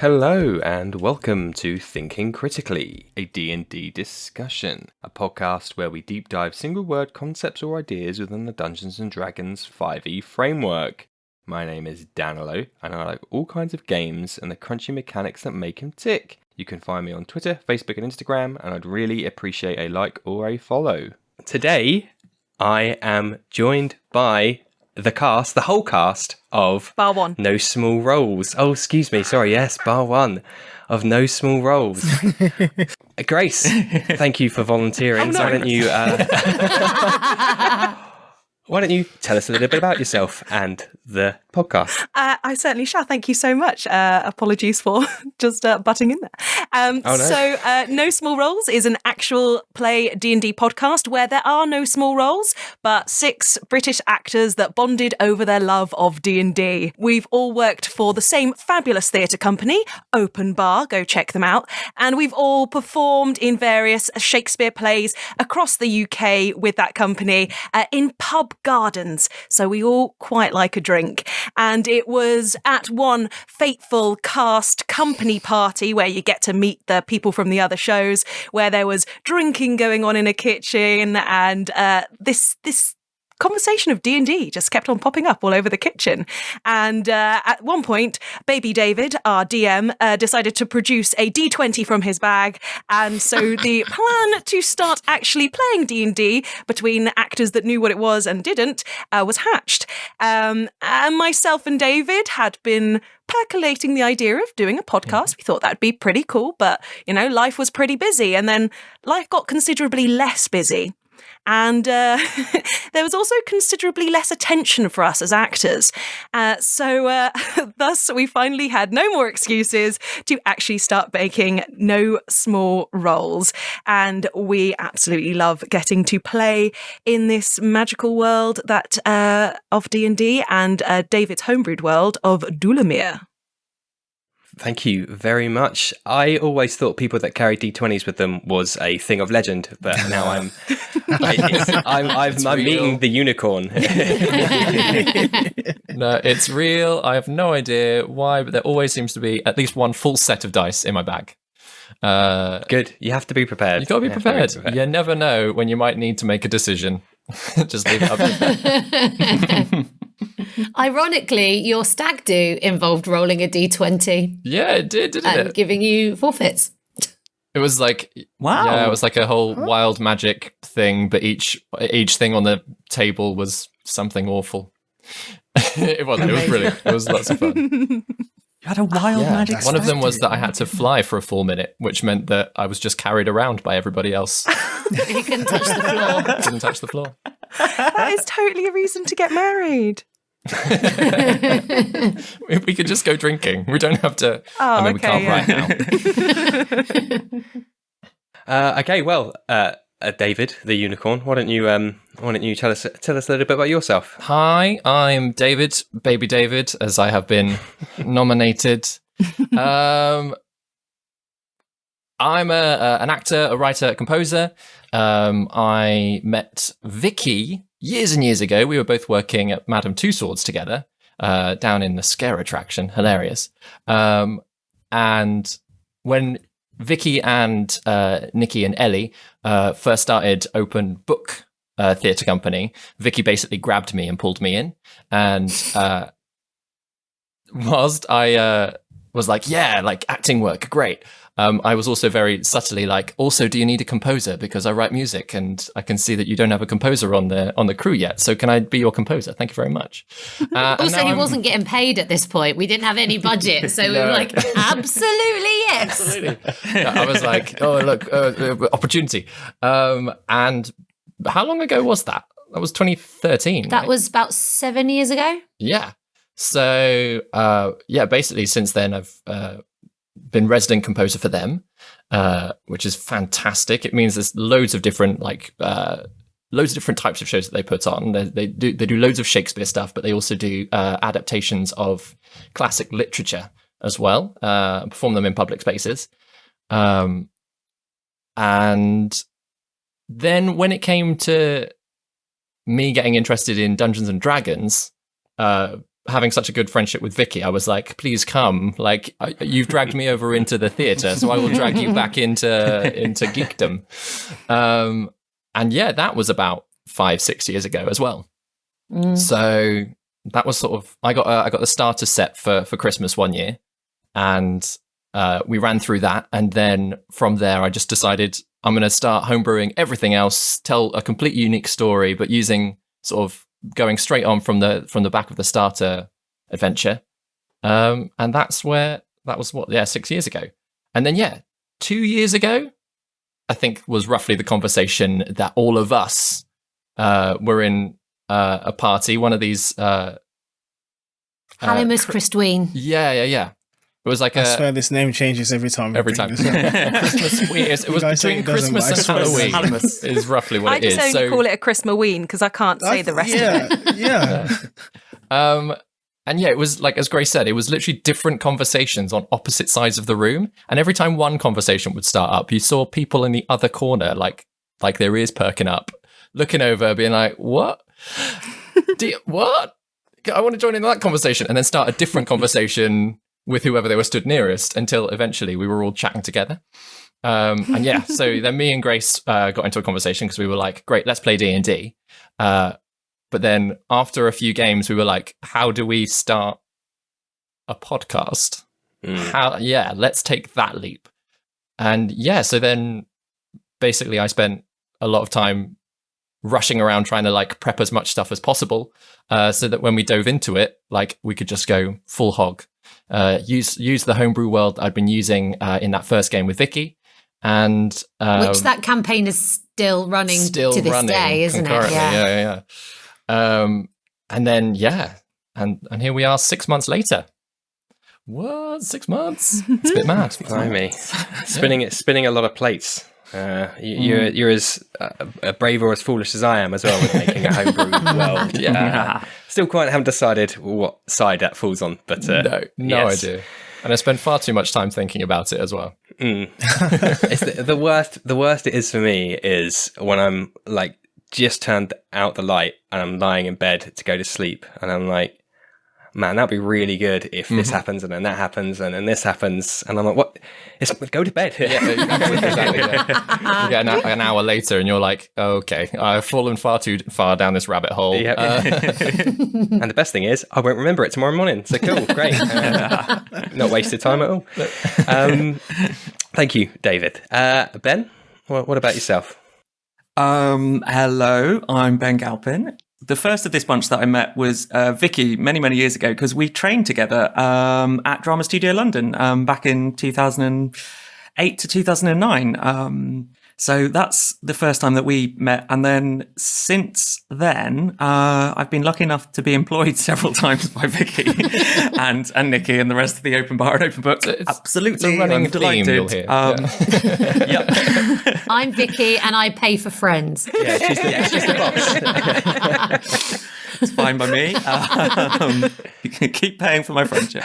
Hello and welcome to Thinking Critically, a D&D discussion, a podcast where we deep dive single word concepts or ideas within the Dungeons & Dragons 5e framework. My name is Darrel, and I like all kinds of games and the crunchy mechanics that make him tick. You can find me on Twitter, Facebook and Instagram, and I'd really appreciate a like or a follow. Today, I am joined by the whole cast of Bar one. No Small Roles. Oh, excuse me. Sorry. Yes, bar one of No Small Roles. Grace, thank you for volunteering. Oh, no. Why don't you tell us a little bit about yourself and the podcast? I certainly shall. Thank you so much. Apologies for just butting in there. No. So No Small Roles is an actual play D&D podcast where there are no small roles, but 6 British actors that bonded over their love of D&D. We've all worked for the same fabulous theatre company, Open Bar, go check them out, and we've all performed in various Shakespeare plays across the UK with that company in pub gardens, so we all quite like a drink. And it was at one fateful cast company party where you get to meet the people from the other shows, where there was drinking going on in a kitchen, and this conversation of D&D just kept on popping up all over the kitchen. And at one point, baby David, our DM, decided to produce a D20 from his bag. And so the plan to start actually playing D&D between actors that knew what it was and didn't was hatched. And myself and David had been percolating the idea of doing a podcast. We thought that'd be pretty cool, but, you know, life was pretty busy. And then life got considerably less busy. And there was also considerably less attention for us as actors. So thus, we finally had no more excuses to actually start making No Small Roles. And we absolutely love getting to play in this magical world that of D&D and David's homebrewed world of Dulamere. Thank you very much. I always thought people that carry D20s with them was a thing of legend, but now I'm meeting the unicorn. No, it's real. I have no idea why, but there always seems to be at least one full set of dice in my bag. Good. You have to be prepared. You've got to be prepared. You never know when you might need to make a decision. Just leave it up to them. Ironically, your stag do involved rolling a d20. Yeah, it did, didn't and it? Giving you forfeits. It was like, wow. Yeah, it was like a whole wild magic thing, but each thing on the table was something awful. It was brilliant. It was lots of fun. You had a wild magic. One of them was that I had to fly for a full minute, which meant that I was just carried around by everybody else. You couldn't touch the floor. Couldn't touch the floor. That is totally a reason to get married. We could just go drinking. We don't have to. We can't right now. Okay, well, David, the unicorn, why don't you tell us a little bit about yourself? Hi, I'm David, baby David, as I have been nominated. I'm an actor, a writer, a composer. I met Vicky years and years ago. We were both working at Madame Two Swords together, down in the Scare attraction. Hilarious. And when Vicky and Nikki and Ellie first started Open Book Theatre Company, Vicky basically grabbed me and pulled me in. And whilst I was like, yeah, like acting work, great. I was also very subtly like, also, do you need a composer? Because I write music and I can see that you don't have a composer on the crew yet. So can I be your composer? Thank you very much. Also, he wasn't getting paid at this point. We didn't have any budget. So we were like, absolutely yes. Absolutely. I was like, oh, look, opportunity. And how long ago was that? That was 2013. That right? was about 7 years ago. Yeah. So, basically since then I've been resident composer for them, which is fantastic. It means there's loads of different types of shows that they put on. They do loads of Shakespeare stuff, but they also do adaptations of classic literature as well, perform them in public spaces. And then when it came to me getting interested in Dungeons and Dragons, having such a good friendship with Vicky, I was like, please come. Like, you've dragged me over into the theatre, so I will drag you back into geekdom. And yeah, that was about 5-6 years ago as well. So that was sort of, I got the starter set for Christmas one year, and we ran through that. And then from there, I just decided I'm going to start homebrewing everything else, tell a completely unique story, but using sort of going straight on from the back of the starter adventure. And that was 6 years ago. And then 2 years ago, I think was roughly the conversation that all of us were in a party, one of these Halimus Christween. Yeah. It was like I swear this name changes every time. Christmas week. It was between Christmas and Halloween. Is roughly what it is. I just only call it a Christmaween because I can't say the rest of it. Yeah. And it was like, as Grace said, it was literally different conversations on opposite sides of the room. And every time one conversation would start up, you saw people in the other corner, like their ears perking up, looking over, being like, what? What? I want to join in that conversation. And then start a different conversation with whoever they were stood nearest, until eventually we were all chatting together. So then me and Grace got into a conversation because we were like, great, let's play D&D. But then after a few games, we were like, how do we start a podcast? Let's take that leap. And so then basically I spent a lot of time rushing around trying to like prep as much stuff as possible, so that when we dove into it, like we could just go full hog. Use the homebrew world I'd been using in that first game with Vicky, and which that campaign is still running to this day, isn't it? Yeah. And then and here we are 6 months later. What? 6 months? It's a bit mad. Blimey. Spinning a lot of plates. You're as brave or as foolish as I am as well with making a homebrew world. Still quite haven't decided what side that falls on, but no idea. And I spend far too much time thinking about it as well. It's the worst. The worst it is for me is when I'm like just turned out the light and I'm lying in bed to go to sleep, and I'm like, man, that'd be really good if this happens and then that happens and then this happens, and I'm like, what? Go to bed. An hour later, and you're like, okay, I've fallen far too far down this rabbit hole. Yep. And the best thing is, I won't remember it tomorrow morning. So cool, great, not wasted time at all. Thank you, David. Ben, what about yourself? Hello, I'm Ben Galpin. The first of this bunch that I met was Vicky many years ago, because we trained together at Drama Studio London back in 2008 to 2009. So that's the first time that we met. And then since then, I've been lucky enough to be employed several times by Vicky and Nikki and the rest of the Open Bar and Open Book. Absolutely. I'm delighted. I'm Vicky and I pay for friends. Yeah, she's the boss. It's fine by me. You can keep paying for my friendship.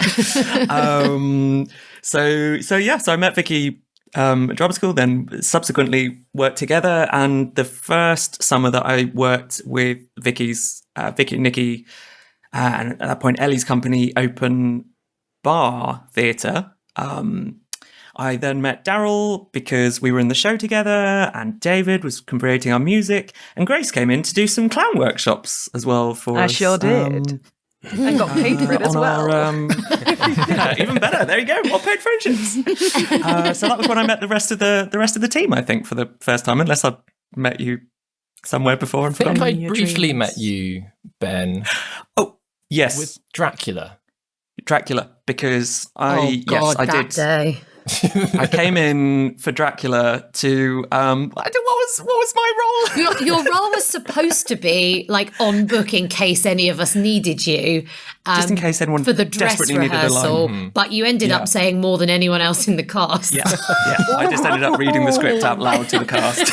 So I met Vicky at drama school, then subsequently worked together. And the first summer that I worked with Vicky and Nikki, and at that point Ellie's company, Open Bar Theatre, I then met Darrel because we were in the show together, and David was creating our music, and Grace came in to do some clown workshops as well for us. I sure did. I got paid for it as well. Even better. There you go. More paid friendships. So that was when I met the rest of the team, I think, for the first time, unless I'd met you somewhere before. I think I briefly met you, Ben. Oh, yes. With Dracula, because I did. Day. I came in for Dracula to what was my role? Your role was supposed to be like on book in case any of us needed you, just in case anyone for the dress desperately needed a rehearsal. line. But you ended up saying more than anyone else in the cast. Yeah. I just ended up reading the script out loud to the cast.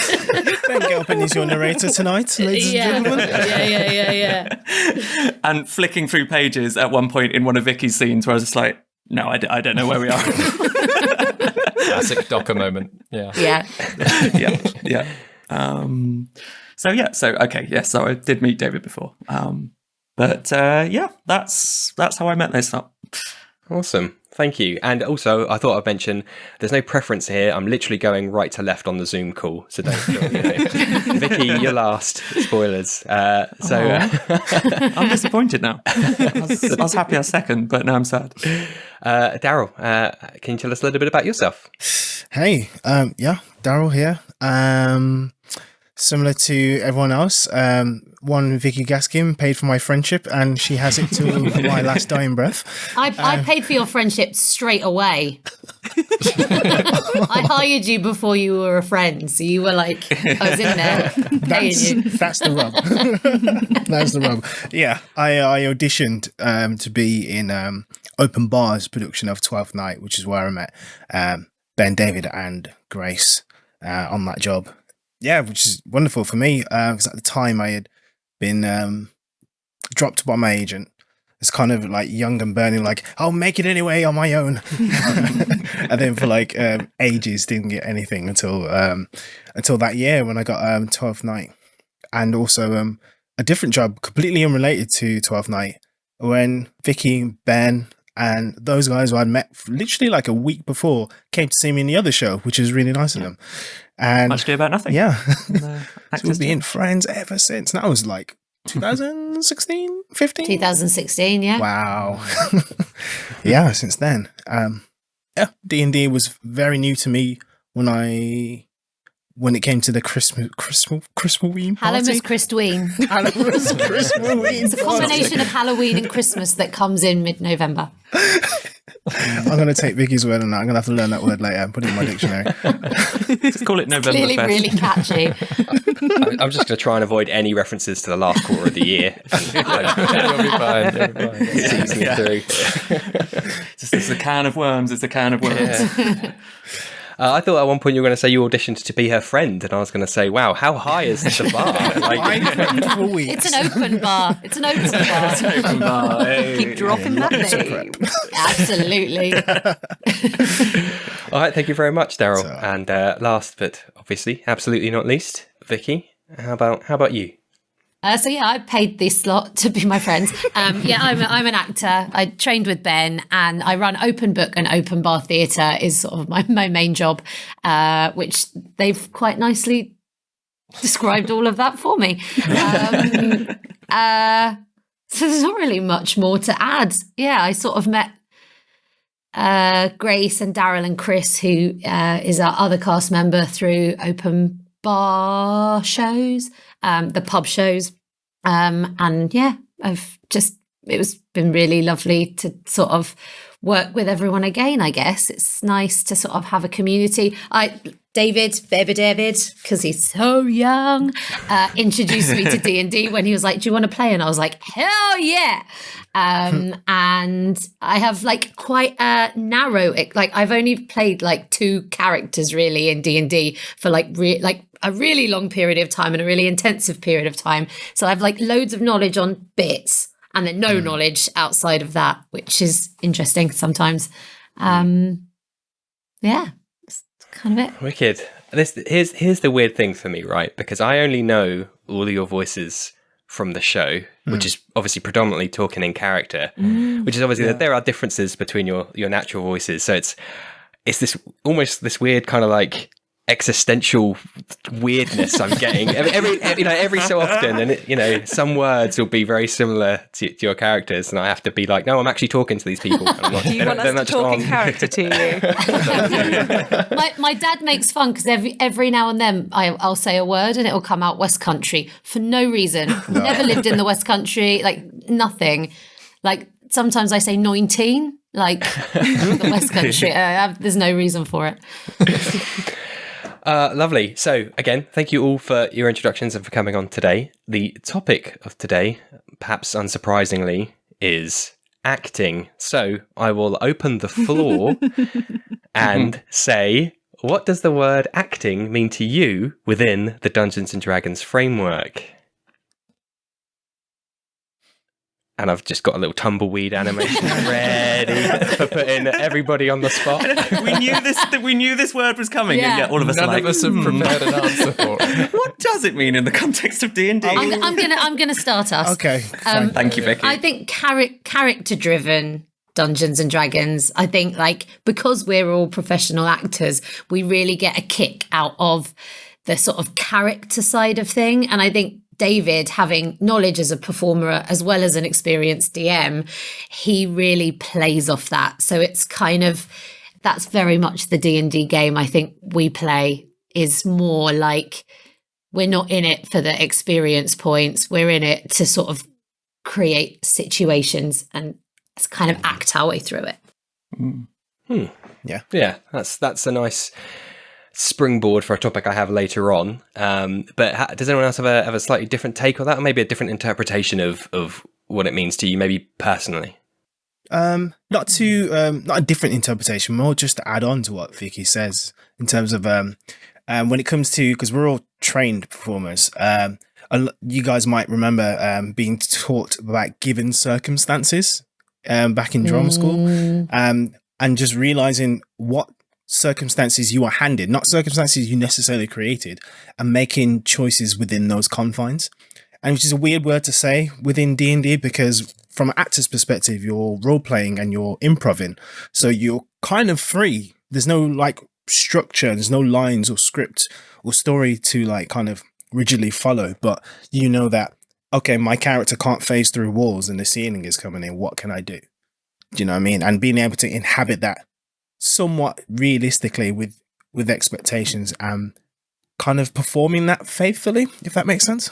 Ben Galpin is your narrator tonight, ladies and gentlemen. Yeah. And flicking through pages at one point in one of Vicky's scenes where I was just like, no, I don't know where we are. Classic Docker moment. Yeah. So I did meet David before. But yeah, that's how I met this up. Awesome. Thank you. And also, I thought I'd mention there's no preference here. I'm literally going right to left on the Zoom call. So don't feel, Vicky, you're last. Spoilers. I'm disappointed now. I was happy I was second, but now I'm sad. Darrel, can you tell us a little bit about yourself? Hey, yeah, Darrel here. Similar to everyone else, one Vicky Gaskin paid for my friendship, and she has it till my last dying breath. I paid for your friendship straight away. I hired you before you were a friend, so you were like, I was in there paying you. That's the rub. That's the rub. Yeah, I auditioned to be in Open Bar's production of 12th Night, which is where I met Ben, David, and Grace on that job. Yeah, which is wonderful for me because at the time I had been dropped by my agent. It's kind of like young and burning, like I'll make it anyway on my own, and then for like ages didn't get anything until that year when I got 12th Night, and also a different job completely unrelated to 12th Night when Vicky, Ben, and those guys who I'd met literally like a week before came to see me in the other show, which is really nice of them. And Much ado about nothing. Yeah. So we've been friends ever since. And that was like 2016, 15? 2016, yeah. Wow. Yeah, since then. Yeah, D&D was very new to me when it came to the Christmas Halloween party. Halloween Christween. It's a combination of Halloween and Christmas that comes in mid-November. I'm going to take Vicky's word on that. I'm going to have to learn that word later and put it in my dictionary. Just call it November Clearly Fest. really catchy. I'm just going to try and avoid any references to the last quarter of the year. You'll be fine. Season it through. It's a can of worms. It's a can of worms. Yeah. I thought at one point you were going to say you auditioned to be her friend, and I was going to say, wow, how high is the bar? It's an open bar. It's an open bar. Keep dropping that name. Absolutely. All right, thank you very much, Darrel. And last but obviously absolutely not least, Vicky, how about you? So yeah, I paid this lot to be my friends. Yeah, I'm an actor. I trained with Ben, and I run Open Book and Open Bar Theatre is sort of my main job, which they've quite nicely described all of that for me. So there's not really much more to add. Yeah, I sort of met Grace and Darrel and Chris, who is our other cast member, through Open Bar shows, the pub shows, and yeah, it's been really lovely to sort of work with everyone again. I guess it's nice to sort of have a community. David, because he's so young, introduced me to D&D when he was like, do you want to play? And I was like, hell yeah. And I have like quite a narrow, like I've only played like 2 characters really in D&D for like a really long period of time and a really intensive period of time. So I have like loads of knowledge on bits and then no knowledge outside of that, which is interesting sometimes. Yeah. Kind of it. Wicked. Here's the weird thing for me, right? Because I only know all of your voices from the show, which is obviously predominantly talking in character, which is obviously that there are differences between your natural voices. So it's this almost this weird kind of like existential weirdness I'm getting every so often, and some words will be very similar to your characters, and I have to be like, no, I'm actually talking to these people. And I'm like, do you want us to talk in character to you? my dad makes fun because every now and then I'll say a word and it'll come out West Country for no reason. Never lived in the West Country, like nothing. Like sometimes I say 19, like the West Country. There's no reason for it. Lovely. So again, thank you all for your introductions and for coming on today. The topic of today, perhaps unsurprisingly, is acting. So I will open the floor and say, what does the word acting mean to you within the Dungeons and Dragons framework? and I've just got a little tumbleweed animation ready for putting everybody on the spot. We knew this word was coming, and yet all of us None are like, of us have prepared an answer for it. what does it mean in the context of D&D? I'm gonna start us. Okay. Thank you, Vicky. I think character driven Dungeons and Dragons. I think like because we're all professional actors, we really get a kick out of the sort of character side of thing. And I think David, having knowledge as a performer as well as an experienced DM, he really plays off that. So it's kind of, that's very much the D&D game I think we play, is more like we're not in it for the experience points. We're in it to sort of create situations and kind of act our way through it. Yeah, that's a nice springboard for a topic I have later on. But does anyone else have a slightly different take on that, or maybe a different interpretation of what it means to you, maybe personally? Not a different interpretation, more just to add on to what Vicky says in terms of when it comes to, because we're all trained performers. You guys might remember being taught about given circumstances back in drama school, and just realizing what circumstances you are handed, not circumstances you necessarily created, and making choices within those confines. And which is a weird word to say within D&D, because from an actor's perspective, you're role-playing and you're improving, so you're kind of free. There's no like structure, there's no lines or script or story to like kind of rigidly follow, but you know that, okay, my character can't phase through walls and the ceiling is coming in, what can I do? Do you know what I mean? And being able to inhabit that somewhat realistically with expectations and kind of performing that faithfully, if that makes sense.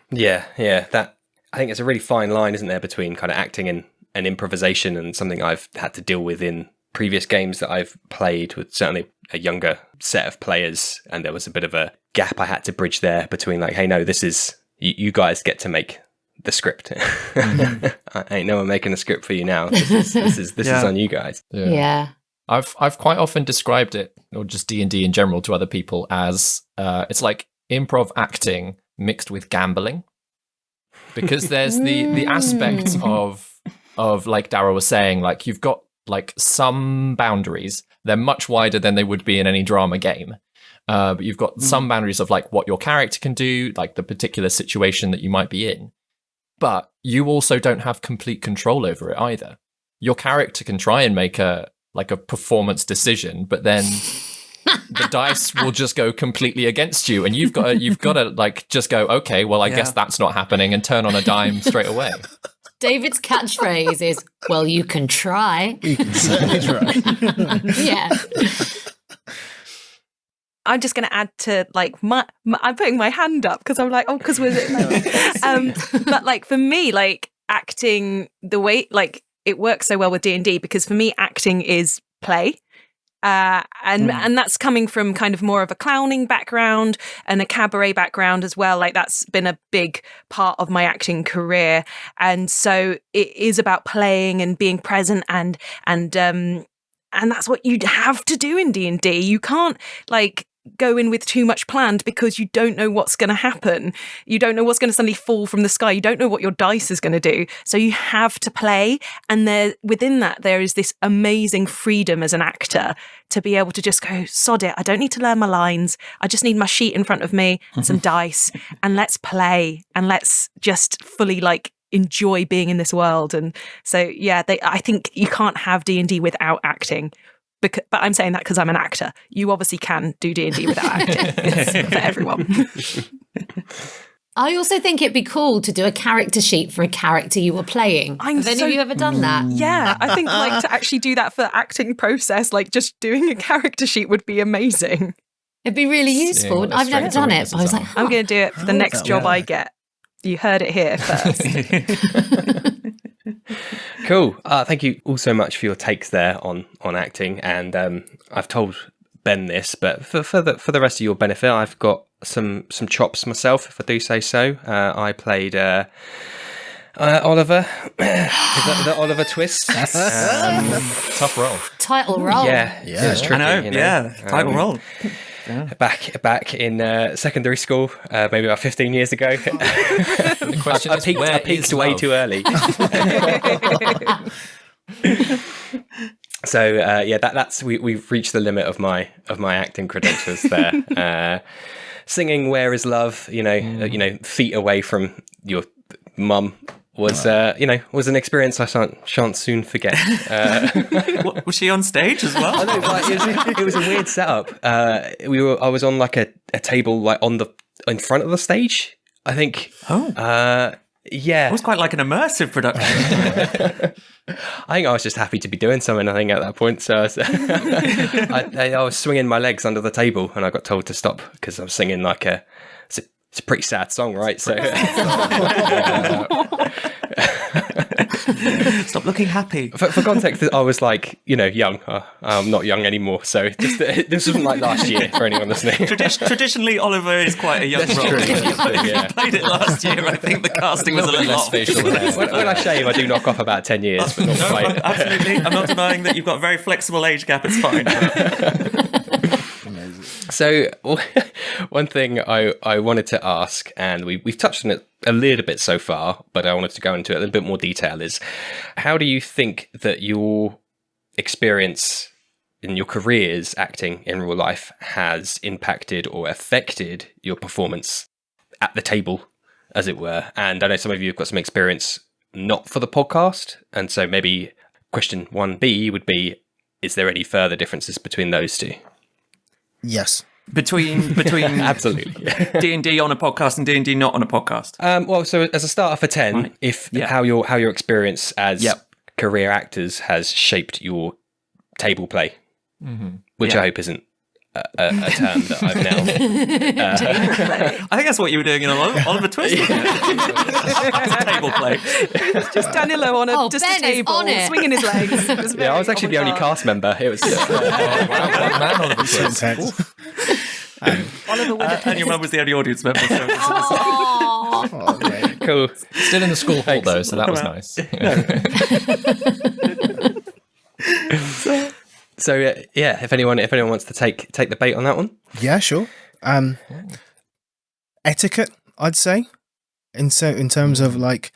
Yeah, that, I think it's a really fine line, isn't there, between kind of acting and improvisation, and something I've had to deal with in previous games that I've played with certainly a younger set of players, and there was a bit of a gap I had to bridge there between like, hey, no, this is, you guys get to make the script. Ain't no one making a script for you now. This is on you guys. Yeah. I've quite often described it, or just D&D in general, to other people as it's like improv acting mixed with gambling, because there's the aspect of like Darrel was saying, like you've got like some boundaries. They're much wider than they would be in any drama game. But you've got some boundaries of like what your character can do, like the particular situation that you might be in. But you also don't have complete control over it either. Your character can try and make a performance decision, but then the dice will just go completely against you, and you've got to like just go, okay, well, I guess that's not happening, and turn on a dime straight away. David's catchphrase is, well, you can try. You can certainly try. Yeah. I'm just going to add to like I'm putting my hand up because I'm like, oh, because we're but like for me, like acting, the way like it works so well with D&D, because for me acting is play. And that's coming from kind of more of a clowning background and a cabaret background as well. Like that's been a big part of my acting career. And so it is about playing and being present and that's what you'd have to do in D&D. You can't like go in with too much planned, because you don't know what's going to happen. You don't know what's going to suddenly fall from the sky. You don't know what your dice is going to do. So you have to play. And within that, there is this amazing freedom as an actor to be able to just go, sod it. I don't need to learn my lines. I just need my sheet in front of me and some dice, and let's play, and let's just fully like enjoy being in this world. And so, yeah, I think you can't have D&D without acting. But I'm saying that because I'm an actor. You obviously can do D&D without acting. It's for everyone. I also think it'd be cool to do a character sheet for a character you were playing. Have any of you ever done that? Yeah, I think like to actually do that for the acting process, like just doing a character sheet would be amazing. It'd be really useful. I've never done it. But I was like, I'm going to do it for the next job I get. You heard it here first. Cool. Thank you all so much for your takes there on acting. And I've told Ben this, but for the rest of your benefit, I've got some chops myself, if I do say so. I played Oliver, the Oliver twist. Tough role. Title role. Yeah, it's tricky. I know. Title role. back in secondary school, maybe about 15 years ago. The question I is, peaked, where I peaked is way love? too early. So that's we've reached the limit of my acting credentials there. Singing "Where Is Love," feet away from your mum was was an experience I shan't soon forget. Was she on stage as well? I know, like, it was a weird setup. I was on like a table like in front of the stage, I think. Yeah. It was quite like an immersive production. I think I was just happy to be doing something, I think, at that point. So I was swinging my legs under the table and I got told to stop because I was singing like it's a pretty sad song, right? So Stop looking happy. For context, I was like, young. I'm not young anymore. So this wasn't like last year for anyone listening. Traditionally, Oliver is quite a young role. If you played it last year, I think the casting was a little less off. facial. When I shave, I do knock off about 10 years, but not quite. Absolutely. I'm not denying that you've got a very flexible age gap. It's fine. So one thing I wanted to ask, and we've touched on it a little bit so far, but I wanted to go into it a little bit more detail, is how do you think that your experience in your careers acting in real life has impacted or affected your performance at the table, as it were? And I know some of you have got some experience not for the podcast, and so maybe question 1B would be, is there any further differences between those two? Yes. Between Absolutely. D&D on a podcast and D&D not on a podcast. Well, so as a starter for 10, Right. how your experience as career actors has shaped your table play, which I hope isn't a term that I've now. I think that's what you were doing in Oliver Twist. Table play. It's just Danilo on a Ben is table, on it. swinging his legs. It was Yeah, I was very actually the only avant-garde. cast member. It was. Man, Oliver So Twist. intense. Oliver with a And your mum was the only audience member. So it was Oh, okay. Cool. Still in the school hall though, so that was Come nice. So if anyone wants to take the bait on that one. Yeah, sure. Etiquette, I'd say, in terms of like,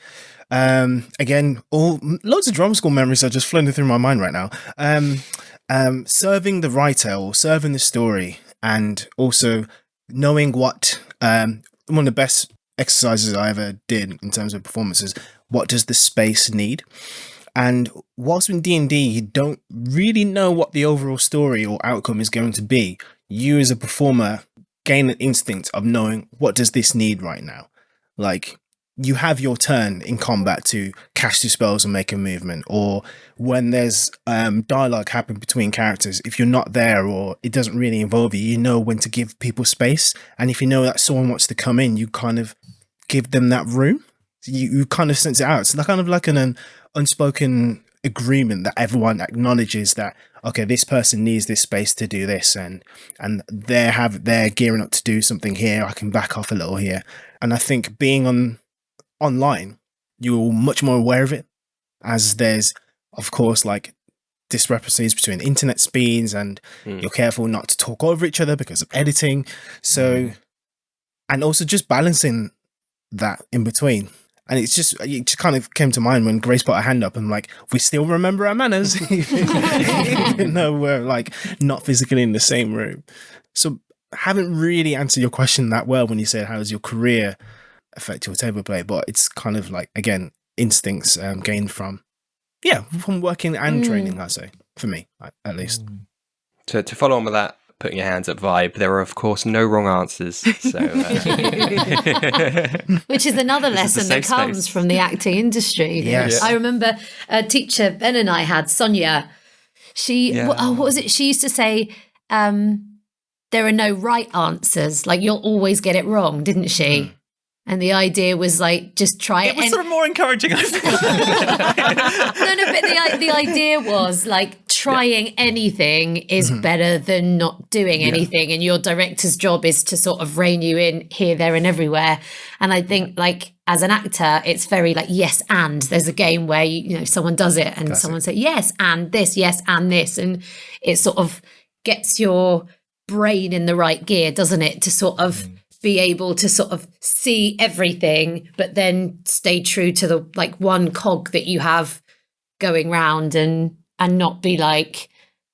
again, loads of drama school memories are just floating through my mind right now. Serving the writer or serving the story, and also knowing what one of the best exercises I ever did in terms of performances. What does the space need? And whilst in D&D, you don't really know what the overall story or outcome is going to be. You as a performer gain an instinct of knowing what does this need right now. Like, you have your turn in combat to cast your spells and make a movement, or when there's dialogue happening between characters, if you're not there or it doesn't really involve you, you know when to give people space. And if you know that someone wants to come in, you kind of give them that room. You kind of sense it out. It's kind of like an unspoken agreement that everyone acknowledges that, okay, this person needs this space to do this, and they're gearing up to do something here. I can back off a little here. And I think being online, you're much more aware of it, as there's, of course, like discrepancies between internet speeds, and you're careful not to talk over each other because of editing. So, and also just balancing that in between. And it just kind of came to mind when Grace put her hand up and like, we still remember our manners, even though we're like not physically in the same room. So I haven't really answered your question that well when you said, how does your career affect your table play? But it's kind of like, again, instincts gained from working and training, I'd say, for me, at least. To follow on with that, putting your hands up vibe, there are, of course, no wrong answers. So, Which is another This is the lesson that safe comes space. from the acting industry. Yes. I remember a teacher Ben and I had, Sonia. What was it? She used to say, there are no right answers. Like, you'll always get it wrong, didn't she? And the idea was like, just try it. It was sort of more encouraging, I feel. No, but the idea was like trying anything is better than not doing anything. And your director's job is to sort of rein you in here, there, and everywhere. And I think like as an actor, it's very like, yes, and there's a game where, you know, someone does it and someone says, yes, and this, yes, and this. And it sort of gets your brain in the right gear, doesn't it? To sort of be able to sort of see everything, but then stay true to the like one cog that you have going round, and not be like,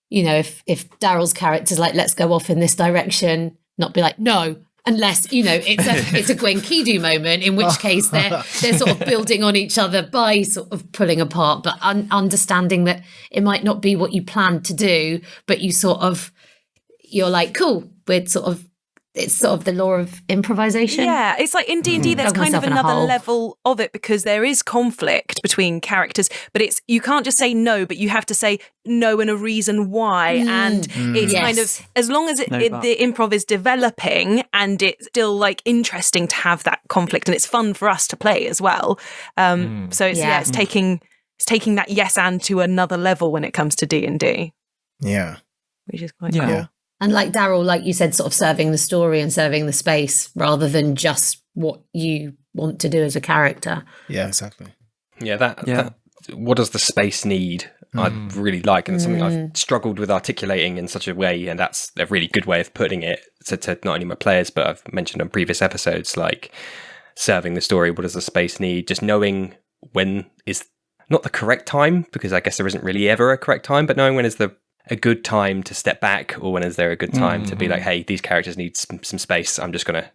you know, if Darrel's character's like, let's go off in this direction, not be like, no, unless, you know, it's a Gwen Kidu moment, in which case they're sort of building on each other by sort of pulling apart, but understanding that it might not be what you planned to do, but you're like, cool, it's sort of the law of improvisation. Yeah, it's like in D&D, there's kind of another level of it, because there is conflict between characters, but you can't just say no, but you have to say no and a reason why. And it's kind of, as long as the improv is developing and it's still like interesting to have that conflict, and it's fun for us to play as well. So it's taking that yes and to another level when it comes to D&D. Yeah. Which is quite cool. Yeah. And like Darrel, like you said, sort of serving the story and serving the space rather than just what you want to do as a character. Yeah, exactly. Yeah, that what does the space need? I'd really like, and it's something I've struggled with articulating in such a way, and that's a really good way of putting it to not only my players, but I've mentioned on previous episodes, like serving the story. What does the space need? Just knowing when is not the correct time, because I guess there isn't really ever a correct time, but knowing when is a good time to step back, or when is there a good time to be like, hey, these characters need some space, I'm just going to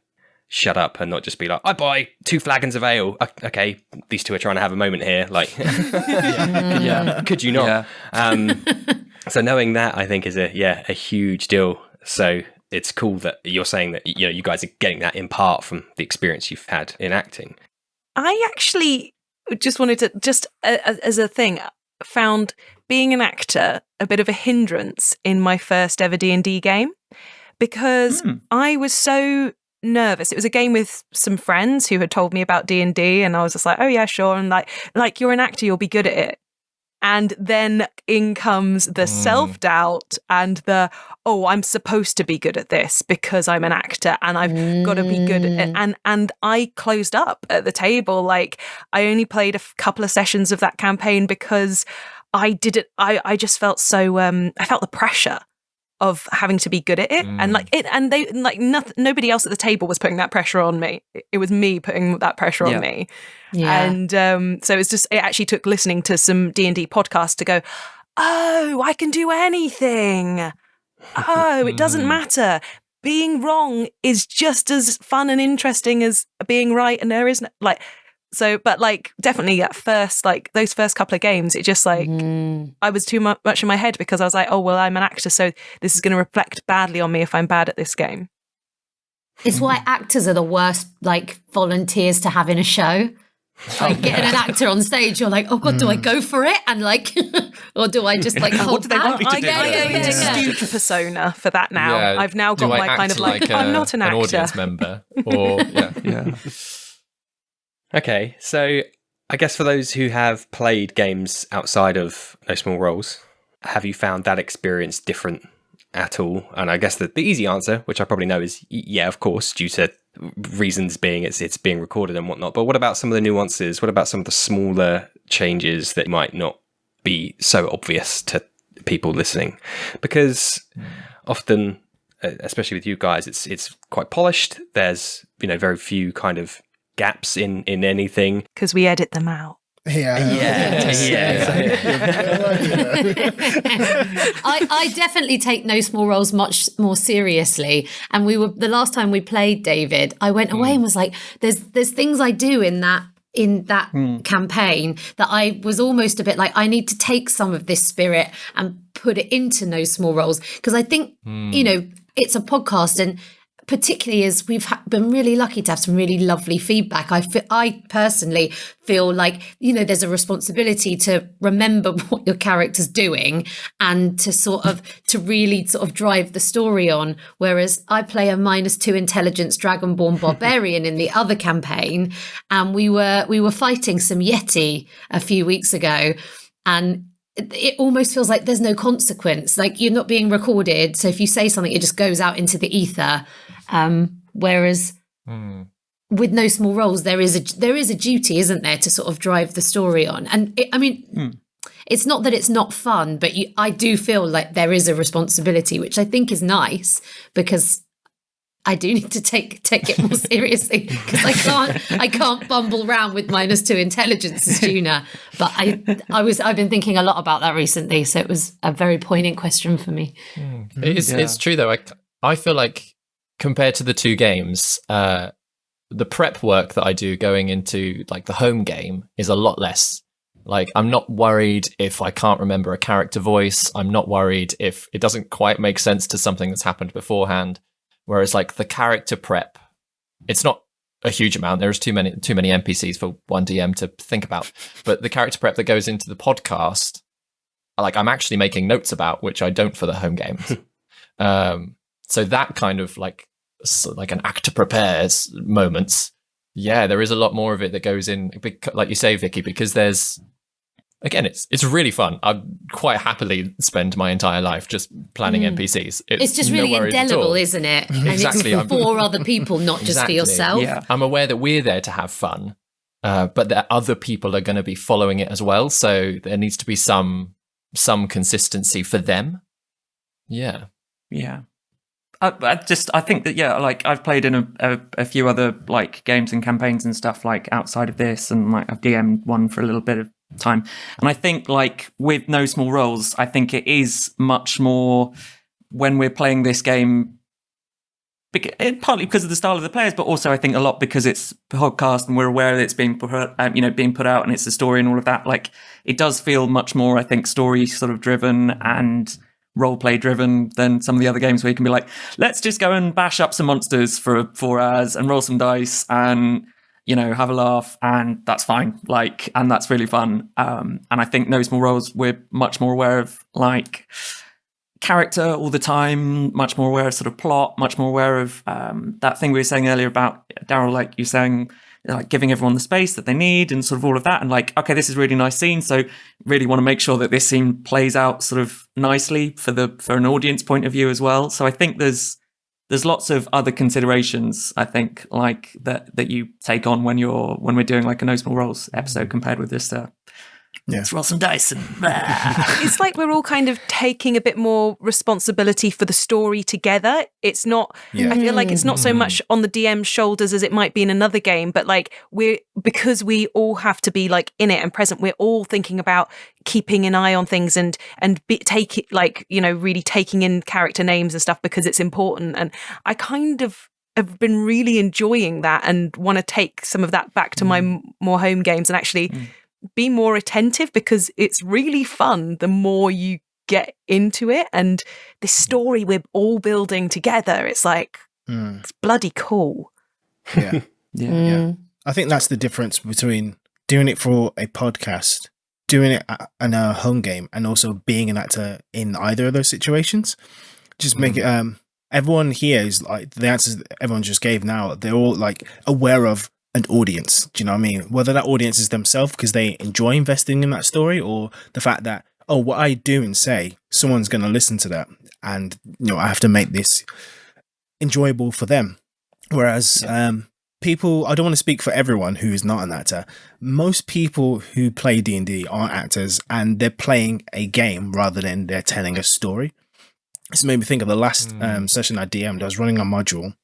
shut up and not just be like, I buy 2 flagons of ale. Okay, these two are trying to have a moment here. Like, could you not? Yeah. So knowing that, I think, is a huge deal. So it's cool that you're saying that, you know, you guys are getting that in part from the experience you've had in acting. I actually just wanted to, just as a thing, found being an actor a bit of a hindrance in my first ever D&D game, because I was so nervous. It was a game with some friends who had told me about D&D, and I was just like, oh yeah, sure. And like you're an actor, you'll be good at it. And then in comes the self-doubt and the, oh, I'm supposed to be good at this because I'm an actor and I've got to be good at it. And I closed up at the table. Like, I only played a couple of sessions of that campaign because I just felt so, I felt the pressure of having to be good at it, and they nobody else at the table was putting that pressure on me. It was me putting that pressure on me. Yeah. And so it actually took listening to some D&D podcasts to go, oh, I can do anything. Oh, it doesn't matter. Being wrong is just as fun and interesting as being right, and there is definitely at first, like those first couple of games, it just like I was too much in my head, because I was like, oh well, I'm an actor, so this is going to reflect badly on me if I'm bad at this game. It's why actors are the worst like volunteers to have in a show. Like getting an actor on stage, you're like, oh god, do I go for it? And like, or do I just like hold back? I go into speech persona for that now. Yeah. I've now got my kind of like I'm not an actor, audience member, or yeah. Okay, so I guess for those who have played games outside of No Small Roles, have you found that experience different at all? And I guess the easy answer, which I probably know, is yeah, of course, due to reasons being it's being recorded and whatnot. But what about some of the nuances? What about some of the smaller changes that might not be so obvious to people listening? Because often, especially with you guys, it's quite polished. There's, you know, very few kind of gaps in anything, because we edit them out. I definitely take No Small Roles much more seriously. And the last time we played, David, I went away and was like, there's things I do in that campaign that I was almost a bit like, I need to take some of this spirit and put it into No Small Roles, because I think you know, it's a podcast, and particularly as we've been really lucky to have some really lovely feedback, I personally feel like, you know, there's a responsibility to remember what your character's doing and to really drive the story on. Whereas I play a -2 intelligence dragonborn barbarian in the other campaign, and we were fighting some Yeti a few weeks ago, and it almost feels like there's no consequence. Like, you're not being recorded, so if you say something, it just goes out into the ether. Whereas with No Small Roles, there is a duty, isn't there, to sort of drive the story on. And it's not that it's not fun, but I do feel like there is a responsibility, which I think is nice, because I do need to take it more seriously, because I can't bumble around with -2 intelligence as Juna. But I've been thinking a lot about that recently, so it was a very poignant question for me. It's true though. I feel like compared to the two games, the prep work that I do going into like the home game is a lot less. Like, I'm not worried if I can't remember a character voice. I'm not worried if it doesn't quite make sense to something that's happened beforehand. Whereas like the character prep, it's not a huge amount. There's too many NPCs for one DM to think about. But the character prep that goes into the podcast, like I'm actually making notes about, which I don't for the home games. So that kind of like an actor prepares moments. Yeah, there is a lot more of it that goes in, like you say, Vicky, because there's, again, it's really fun. I'd quite happily spend my entire life just planning NPCs. It's just really indelible, isn't it? Exactly. And it's for other people, not just for yourself. Yeah. I'm aware that we're there to have fun, but that other people are going to be following it as well. So there needs to be some consistency for them. Yeah. Yeah. I think that, like I've played in a few other like games and campaigns and stuff like outside of this, and like I've DM'd one for a little bit of time. And I think like with No Small Roles, I think it is much more when we're playing this game, partly because of the style of the players, but also I think a lot because it's a podcast and we're aware that it's being put out and it's a story and all of that. Like it does feel much more, I think, story sort of driven and roleplay driven than some of the other games where you can be like, let's just go and bash up some monsters for 4 hours and roll some dice and have a laugh, and that's fine. Like, and that's really fun. And I think No Small Roles, we're much more aware of like character all the time, much more aware of sort of plot, much more aware of that thing we were saying earlier about Darrel, like you saying, like giving everyone the space that they need and sort of all of that. And like, okay, this is a really nice scene, so really want to make sure that this scene plays out sort of nicely for an audience point of view as well. So I think there's lots of other considerations, I think, like that you take on when we're doing like a No Small Roles episode compared with this let's roll some dice and It's like we're all kind of taking a bit more responsibility for the story together. It's not, I feel like it's not so much on the DM's shoulders as it might be in another game, but like because we all have to be like in it and present, we're all thinking about keeping an eye on things and really taking in character names and stuff because it's important. And I kind of have been really enjoying that and want to take some of that back to my more home games and actually be more attentive, because it's really fun the more you get into it, and this story we're all building together, it's like it's bloody cool. Yeah. I think that's the difference between doing it for a podcast, doing it in a home game, and also being an actor in either of those situations. Just make it everyone here is like, the answers that everyone just gave now, they're all like aware of an audience. Do you know what I mean? Whether that audience is themselves because they enjoy investing in that story, or the fact that, what I do and say, someone's going to listen to that, and I have to make this enjoyable for them. Whereas people, I don't want to speak for everyone who is not an actor. Most people who play D&D are actors, and they're playing a game rather than they're telling a story. This made me think of the last session I DM'd. I was running a module.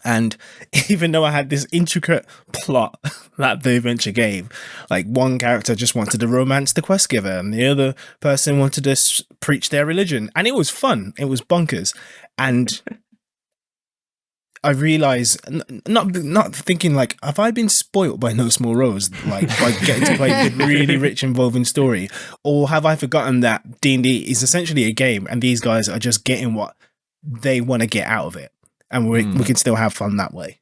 And even though I had this intricate plot that the adventure gave, like one character just wanted to romance the quest giver, and the other person wanted to preach their religion, and it was fun. It was bonkers, and I realized, not thinking like, have I been spoilt by No Small Roles, like by getting to play a really rich, involving story, or have I forgotten that D&D is essentially a game, and these guys are just getting what they want to get out of it? And we can still have fun that way.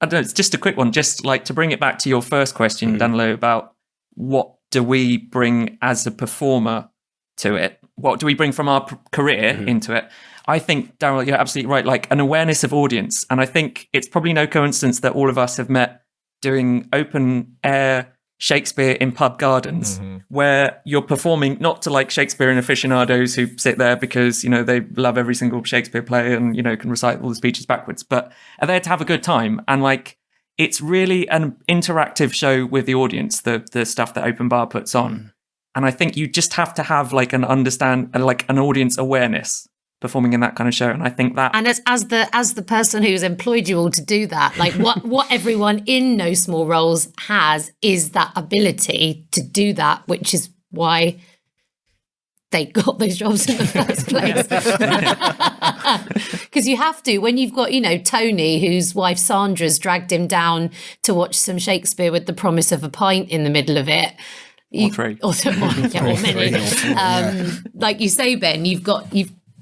I don't know, it's just a quick one, just like to bring it back to your first question, Danilo, about what do we bring as a performer to it? What do we bring from our career into it? I think, Darrel, you're absolutely right, like an awareness of audience. And I think it's probably no coincidence that all of us have met doing open air Shakespeare in pub gardens, where you're performing not to like Shakespearean aficionados who sit there because, they love every single Shakespeare play and, can recite all the speeches backwards, but are there to have a good time. And like, it's really an interactive show with the audience, the stuff that Open Bar puts on. And I think you just have to have like an audience awareness performing in that kind of show. And I think that, And as the person who's employed you all to do that, like what everyone in No Small Roles has is that ability to do that, which is why they got those jobs in the first place. Because you have to, when you've got, Tony, whose wife Sandra's dragged him down to watch some Shakespeare with the promise of a pint in the middle of it. or three. Or many. Like you say, Ben, you've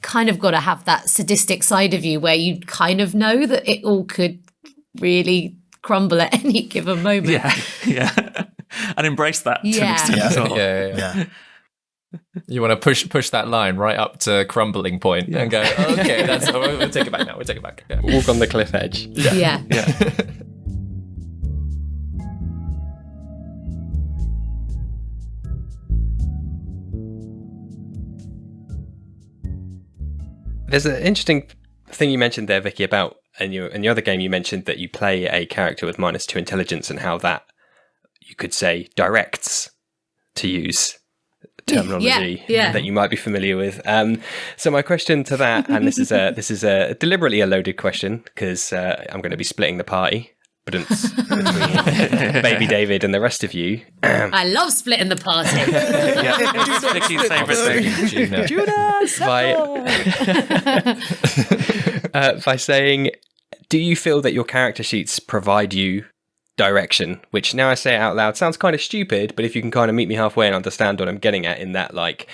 kind of got to have that sadistic side of you where you kind of know that it all could really crumble at any given moment. Yeah. And embrace that to an extent as well. Yeah. You want to push that line right up to crumbling point and go, okay, we'll take it back now. We'll take it back. Yeah. Walk on the cliff edge. Yeah. There's an interesting thing you mentioned there, Vicky, about in your other game you mentioned that you play a character with -2 intelligence and how that, you could say, directs, to use terminology that you might be familiar with. So my question to that, and this is a deliberately a loaded question because I'm going to be splitting the party between Baby David and the rest of you. I love splitting the party. It's Vicky's favourite thing. By saying, do you feel that your character sheets provide you direction? Which, now I say it out loud, sounds kind of stupid, but if you can kind of meet me halfway and understand what I'm getting at, in that, like,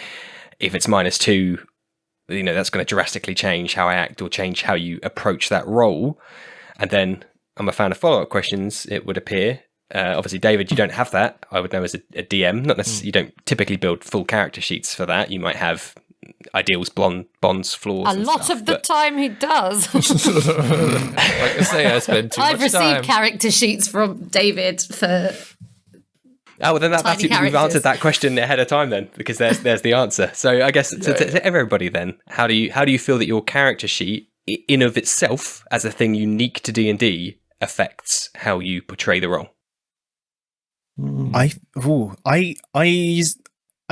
if it's -2, that's going to drastically change how I act or change how you approach that role. And then I'm a fan of follow-up questions, it would appear. Obviously, David, you don't have that. I would know as a DM. Not necessarily, you don't typically build full character sheets for that. You might have ideals, bonds, flaws. A lot of the time he does. Like I say, I spend too much time. I've received character sheets from David for... Oh, well, then we've answered that question ahead of time then, because there's the answer. So I guess to everybody then, how do you feel that your character sheet, in of itself, as a thing unique to D&D, affects how you portray the role? I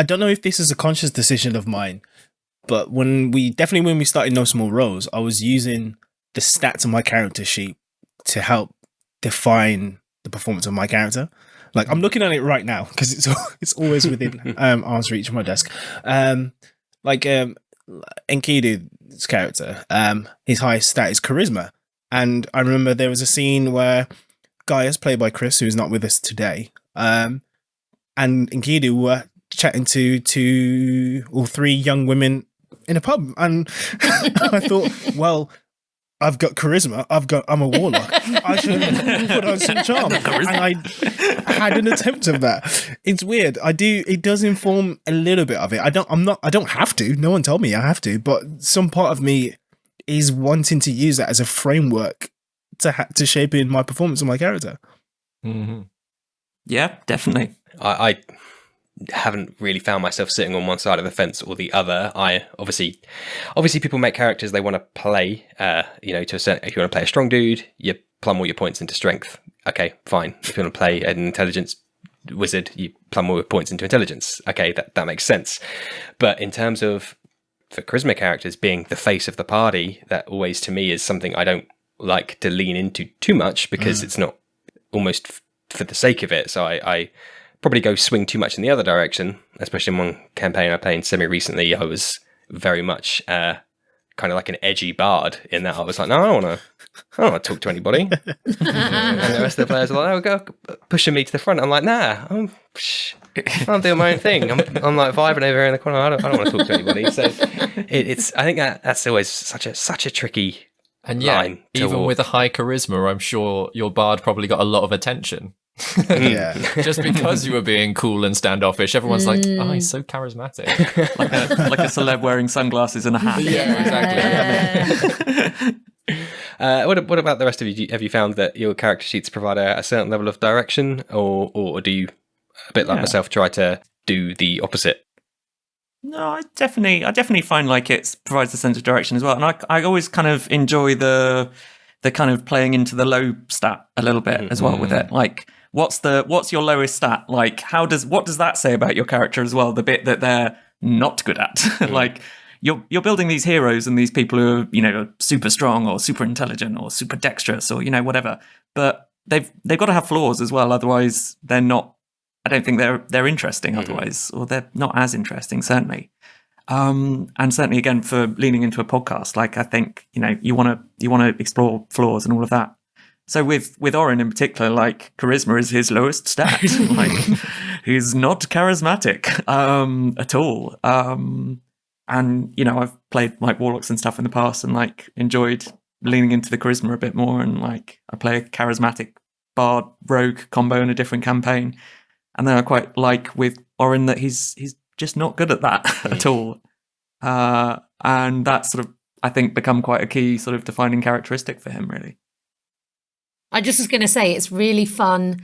don't know if this is a conscious decision of mine, but when we started No Small Roles, I was using the stats of my character sheet to help define the performance of my character. Like, I'm looking at it right now because it's always within arm's reach of my desk. Enkidu's character, his highest stat is charisma, and I remember there was a scene where Gaius, played by Chris, who is not with us today, and Enkidu were chatting to 2 or 3 young women in a pub, and I thought, well, I've got charisma, I'm a warlock, I should put on some charm, and I had an attempt of that. It's weird. It does inform a little bit of it. I don't have to. No one told me I have to, but some part of me is wanting to use that as a framework to shape in my performance of my character. Mm-hmm. Yeah, definitely. I haven't really found myself sitting on one side of the fence or the other. I obviously people make characters they want to play. To a certain, if you want to play a strong dude, you plumb all your points into strength. Okay, fine. If you want to play an intelligence wizard, you plumb all your points into intelligence. Okay, that makes sense. But in terms of, for charisma characters being the face of the party, that always to me is something I don't like to lean into too much, because it's not almost for the sake of it. So I probably go swing too much in the other direction, especially in one campaign I played semi-recently. I was very much kind of like an edgy bard in that I was like, no, I don't want to talk to anybody. And the rest of the players are like, oh, go pushing me to the front. I'm like, nah, I'll do my own thing. I'm like vibing over here in the corner. I don't want to talk to anybody. So I think that's always such a tricky line. Even with a high charisma, I'm sure your bard probably got a lot of attention. Yeah. Just because you were being cool and standoffish, everyone's like, oh, he's so charismatic. like a celeb wearing sunglasses and a hat. Yeah, exactly. What about the rest of you? Have you found that your character sheets provide a certain level of direction, or do you, a bit like myself, try to do the opposite? No, I definitely find like it provides a sense of direction as well. And I always kind of enjoy the kind of playing into the low stat a little bit as well with it. Like, what's your lowest stat? Like, what does that say about your character as well? The bit that they're not good at, like. You're building these heroes and these people who are, super strong or super intelligent or super dexterous or, whatever. But they've got to have flaws as well. Otherwise, they're not. I don't think they're interesting. Otherwise, or they're not as interesting. Certainly, and certainly again for leaning into a podcast. Like I think you want to explore flaws and all of that. So with Orin in particular, like charisma is his lowest stat. Like he's not charismatic at all. And, I've played like warlocks and stuff in the past and like enjoyed leaning into the charisma a bit more. And like I play a charismatic bard rogue combo in a different campaign. And then I quite like with Orin that he's just not good at that at all. And that's sort of, I think, become quite a key sort of defining characteristic for him, really. I just was going to say it's really fun,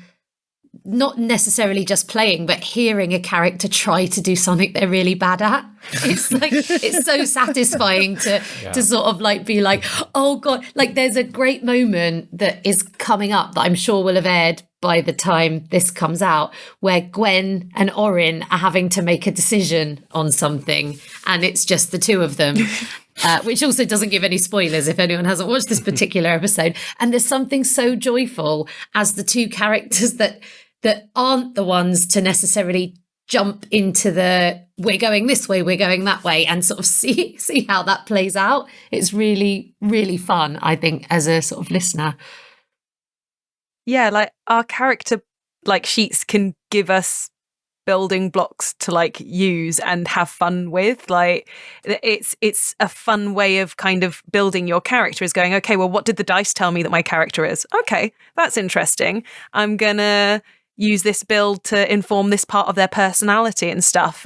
not necessarily just playing, but hearing a character try to do something they're really bad at. It's like, it's so satisfying to sort of like be like, oh God, like there's a great moment that is coming up that I'm sure will have aired by the time this comes out, where Gwen and Orin are having to make a decision on something, and it's just the two of them. Which also doesn't give any spoilers if anyone hasn't watched this particular episode. And there's something so joyful as the two characters that aren't the ones to necessarily jump into the we're going this way, we're going that way, and sort of see how that plays out. It's really, really fun, I think, as a sort of listener. Yeah, like our character like sheets can give us building blocks to like use and have fun with. Like it's a fun way of kind of building your character, is going, okay, well, what did the dice tell me that my character is? Okay, that's interesting. I'm gonna use this build to inform this part of their personality and stuff,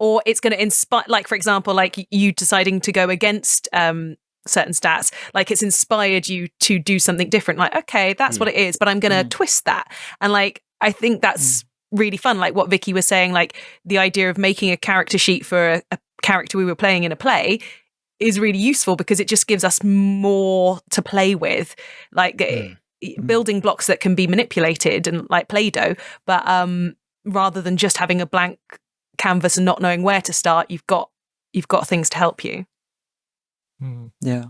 or it's going to inspire, like for example, like you deciding to go against certain stats, like it's inspired you to do something different. Like, okay, that's what it is, but I'm going to twist that. And like, I think that's really fun. Like what Vicky was saying, like the idea of making a character sheet for a character we were playing in a play is really useful because it just gives us more to play with, like building blocks that can be manipulated and like Play-Doh, but rather than just having a blank canvas and not knowing where to start, you've got things to help you. Yeah.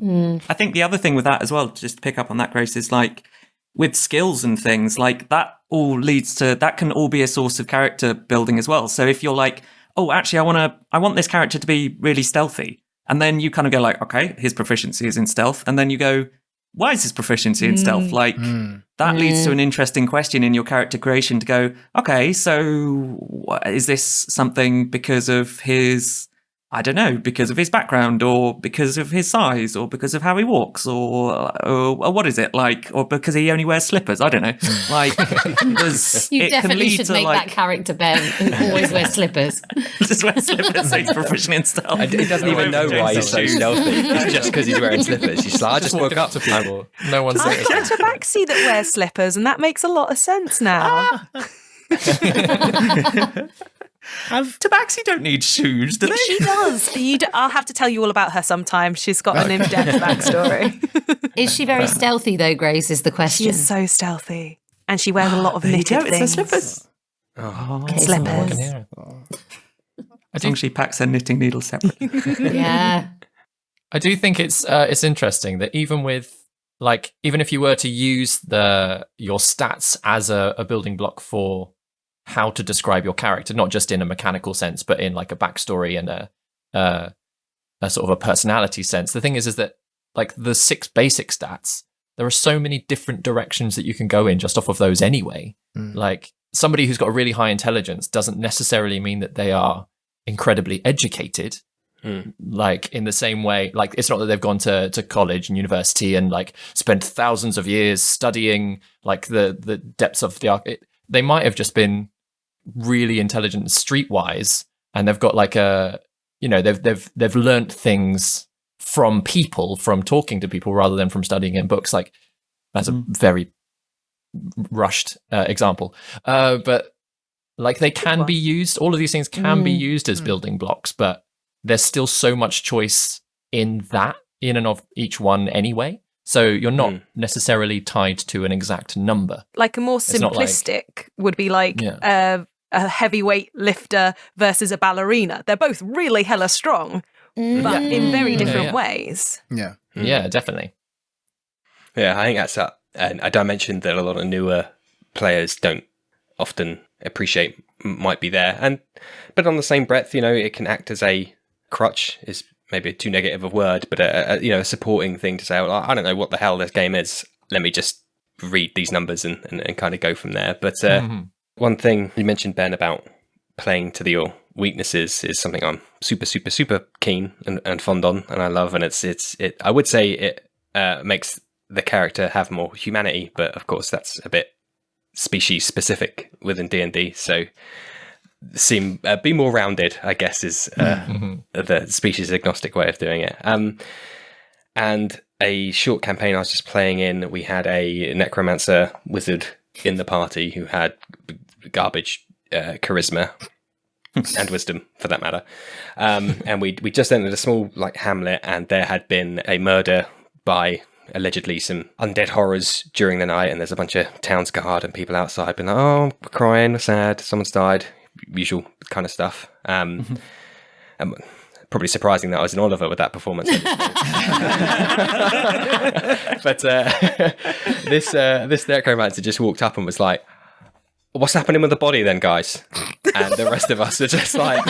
I think the other thing with that as well, just to pick up on that, Grace, is like with skills and things, like that all leads to, that can all be a source of character building as well. So if you're like, oh, actually, I want this character to be really stealthy. And then you kind of go like, okay, his proficiency is in stealth. And then you go, why is his proficiency in stealth? Like that leads to an interesting question in your character creation to go, okay, so is this something because of his, I don't know, because of his background or because of his size or because of how he walks or what is it like, or because he only wears slippers? I don't know. Like, you definitely should make that character Ben who always wears slippers. Just wears slippers, so he's proficient in stealth. He doesn't even know why he's so stealthy. It's just because he's wearing slippers. He's like, I just woke up to people. No one's I've got a tabaxi that wears slippers, and that makes a lot of sense now. Tabaxi don't need shoes, do they? She does. I'll have to tell you all about her sometime. She's got an in-depth backstory. Is she very stealthy though, Grace, is the question? She is so stealthy. And she wears a lot of knitted things. It's her slippers. Slippers. I think she packs her knitting needles separately. Yeah. I do think it's interesting that even if you were to use your stats as a building block for how to describe your character, not just in a mechanical sense, but in like a backstory and a sort of a personality sense. The thing is that like the 6 basic stats, there are so many different directions that you can go in just off of those anyway. Like somebody who's got a really high intelligence doesn't necessarily mean that they are incredibly educated. Like in the same way, like it's not that they've gone to college and university and like spent thousands of years studying like the depths of the art. They might have just been really intelligent streetwise, and they've got like they've learnt things from people, from talking to people rather than from studying in books. Like that's a very rushed example, but like they can be used. All of these things can be used as building blocks, but there's still so much choice in and of each one anyway. So you're not necessarily tied to an exact number. Like a more not like- simplistic would be like a heavyweight lifter versus a ballerina. They're both really hella strong, but in very different ways. Yeah. Yeah, definitely. Yeah, I think that's and I mentioned that a lot of newer players don't often appreciate might be there, but on the same breath, it can act as a crutch. Is maybe too negative a word, but a supporting thing to say, well, I don't know what the hell this game is. Let me just read these numbers and kind of go from there. But one thing you mentioned, Ben, about playing to your weaknesses is something I'm super, super, super keen and fond on, and I love. And it. I would say it makes the character have more humanity, but of course that's a bit species specific within D&D. So be more rounded, I guess, is the species agnostic way of doing it. And a short campaign I was just playing in, we had a necromancer wizard in the party who had garbage charisma and wisdom, for that matter. And we just entered a small hamlet, and there had been a murder by allegedly some undead horrors during the night, and there's a bunch of townsguard and people outside being like, oh, we're crying, we're sad, someone's died, usual kind of stuff. Probably surprising that I was in Oliver with that performance. But this necromancer just walked up and was like, what's happening with the body then, guys? And the rest of us are just like,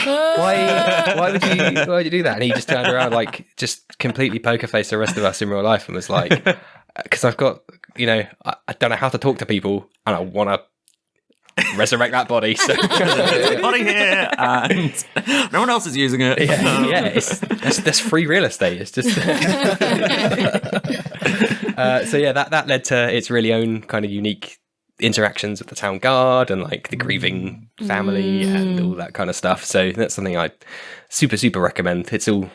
why would you do that? And he just turned around, just completely poker faced the rest of us in real life and was like, because I've got, I don't know how to talk to people and I want to resurrect that body. So body here, and no one else is using it. Yeah, that's free real estate. It's just that led to its really own kind of unique interactions with the town guard and the grieving family and all that kind of stuff. So that's something I super, super recommend. It's all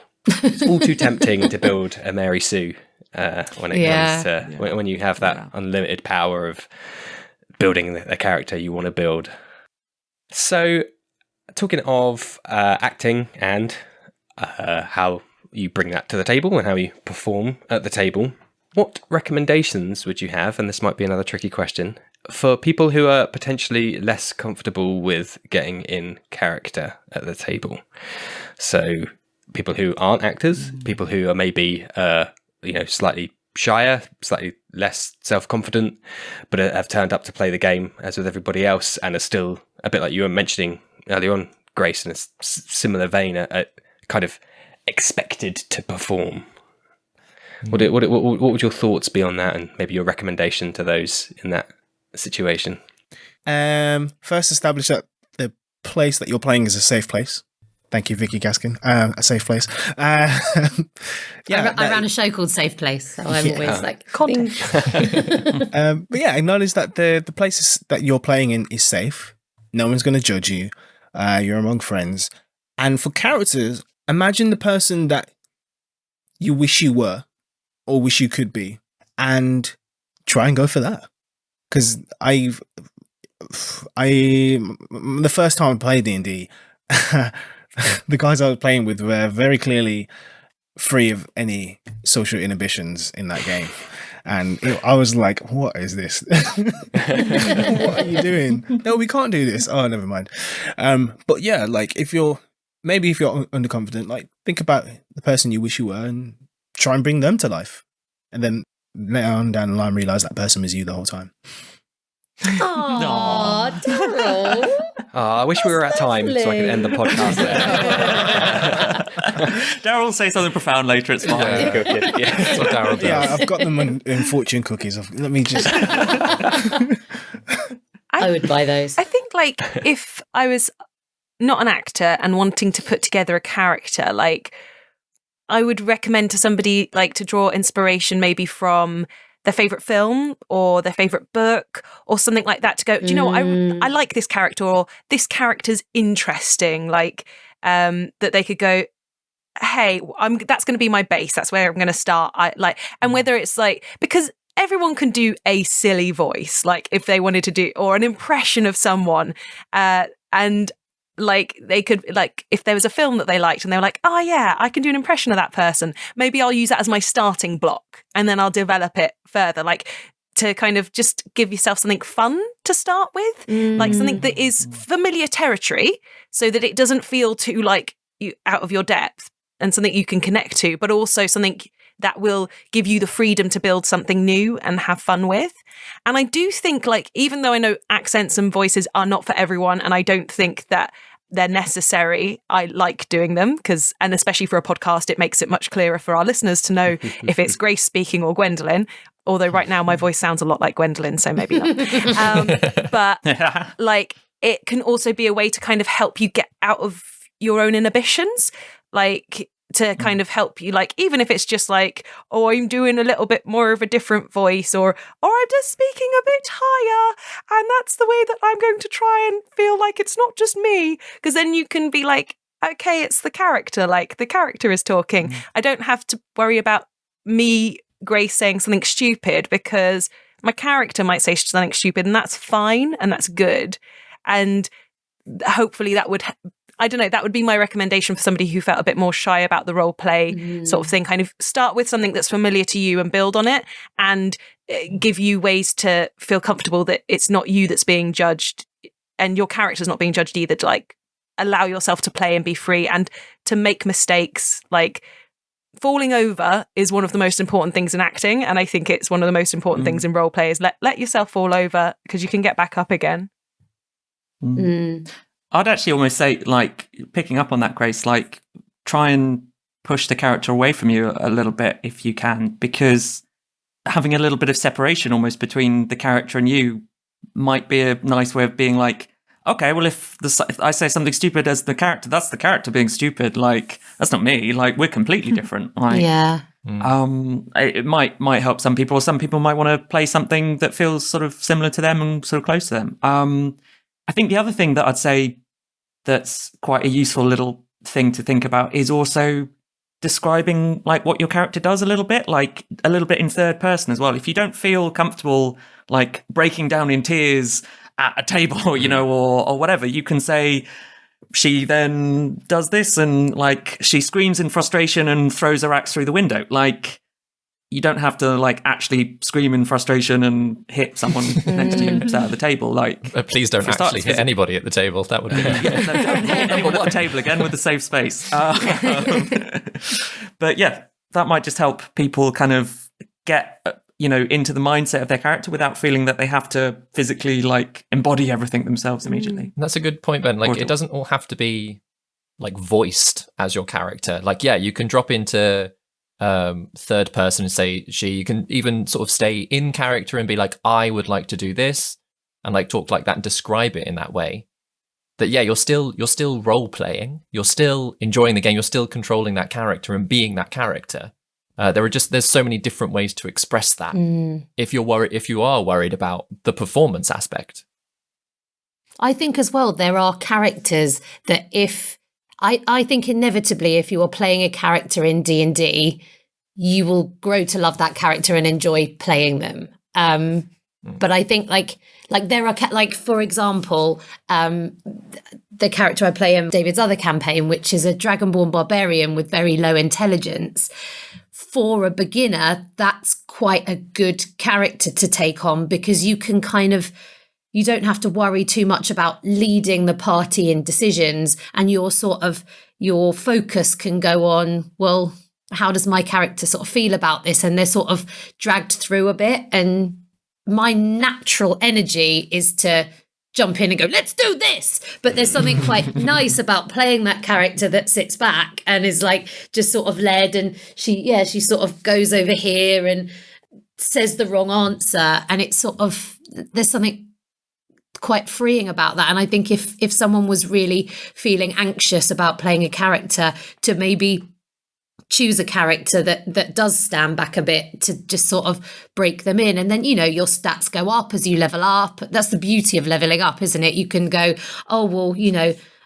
too tempting to build a Mary Sue when it comes to when you have that unlimited power of building a character you want to build. So talking of acting and how you bring that to the table and how you perform at the table, what recommendations would you have, and this might be another tricky question, for people who are potentially less comfortable with getting in character at the table? So people who aren't actors, people who are maybe slightly shyer, slightly less self-confident, but have turned up to play the game as with everybody else and are still, a bit like you were mentioning earlier on, Grace, in a similar vein, are kind of expected to perform. What would your thoughts be on that, and maybe your recommendation to those in that situation? First, establish that the place that you're playing is a safe place. Thank you, Vicky Gaskin. A safe place. I ran a show called Safe Place, so I'm always content. But yeah, acknowledge that the places that you're playing in is safe. No one's going to judge you. You're among friends. And for characters, imagine the person that you wish you were or wish you could be, and try and go for that. Because the first time I played D&D, the guys I was playing with were very clearly free of any social inhibitions in that game. And I was like, what is this? What are you doing? No, we can't do this. Oh, never mind. But yeah, if you're underconfident, think about the person you wish you were and try and bring them to life. And then later on down the line, realize that person was you the whole time. Aww, Darrel. I wish we were at time so I could end the podcast there. Darrel will say something profound later. It's fine. Yeah, that's what Darrel does. Yeah, I've got them in fortune cookies. Let me just. I would buy those. I think if I was not an actor and wanting to put together a character, I would recommend to somebody to draw inspiration maybe from their favourite film or their favourite book or something like that, to go, do you know what, I like this character, or this character's interesting, that they could go, hey, that's going to be my base, that's where I'm going to start. And whether it's because everyone can do a silly voice, if they wanted to do, or an impression of someone, and Like they could, like if there was a film that they liked and they were like, oh yeah, I can do an impression of that person. Maybe I'll use that as my starting block and then I'll develop it further. Like to kind of just give yourself something fun to start with, like something that is familiar territory so that it doesn't feel too like you out of your depth, and something you can connect to, but also something that will give you the freedom to build something new and have fun with. And I do think, like, even though I know accents and voices are not for everyone, and I don't think that they're necessary, I like doing them and especially for a podcast, it makes it much clearer for our listeners to know if it's Grace speaking or Gwendolyn. Although right now my voice sounds a lot like Gwendolyn, so maybe not. But like, it can also be a way to kind of help you get out of your own inhibitions, like to kind of help you, like, even if it's just like, oh, I'm doing a little bit more of a different voice, or I'm just speaking a bit higher, and that's the way that I'm going to try and feel like it's not just me, because then you can be like, okay, it's the character, like the character is talking. I don't have to worry about me, Grace, saying something stupid, because my character might say something stupid, and that's fine and that's good. And hopefully that would, I don't know, that would be my recommendation for somebody who felt a bit more shy about the role play sort of thing. Kind of start with something that's familiar to you and build on it, and give you ways to feel comfortable that it's not you that's being judged and your character's not being judged either, to like allow yourself to play and be free and to make mistakes. Like, falling over is one of the most important things in acting, and I think it's one of the most important things in role play is let yourself fall over, because you can get back up again. I'd actually almost say, like, picking up on that, Grace, like, try and push the character away from you a little bit if you can, because having a little bit of separation almost between the character and you might be a nice way of being like, okay, well, if I say something stupid as the character, that's the character being stupid. Like, that's not me. Like, we're completely different. Like, it might help some people, or some people might want to play something that feels sort of similar to them and sort of close to them. I think the other thing that I'd say that's quite a useful little thing to think about is also describing like what your character does a little bit in third person as well. If you don't feel comfortable like breaking down in tears at a table, you know, or whatever, you can say she then does this and like she screams in frustration and throws her axe through the window. Like, you don't have to like actually scream in frustration and hit someone next to you at the table. Like, please don't actually hit anybody at the table. That would be don't hit anyone at the table again with the safe space. But yeah, that might just help people kind of get into the mindset of their character without feeling that they have to physically like embody everything themselves immediately. That's a good point, Ben. Like, it doesn't all have to be like voiced as your character. Like, yeah, you can drop into third person and say she. You can even sort of stay in character and be like, I would like to do this, and like talk like that and describe it in that way. That yeah, you're still role playing, you're still enjoying the game, you're still controlling that character and being that character. There's so many different ways to express that. If you are worried about the performance aspect. I think as well there are characters that I think inevitably if you are playing a character in D&D, you will grow to love that character and enjoy playing them. But I think like there are like, for example, the character I play in David's other campaign, which is a Dragonborn barbarian with very low intelligence. For a beginner, that's quite a good character to take on, because you can you don't have to worry too much about leading the party in decisions, and your focus can go on, well, how does my character sort of feel about this? And they're sort of dragged through a bit. And my natural energy is to jump in and go, let's do this. But there's something quite nice about playing that character that sits back and is like just sort of led. And she sort of goes over here and says the wrong answer. And it's sort of, there's something quite freeing about that. And I think if someone was really feeling anxious about playing a character, to maybe choose a character that does stand back a bit, to just sort of break them in. And then, your stats go up as you level up. That's the beauty of leveling up, isn't it? You can go, oh, well,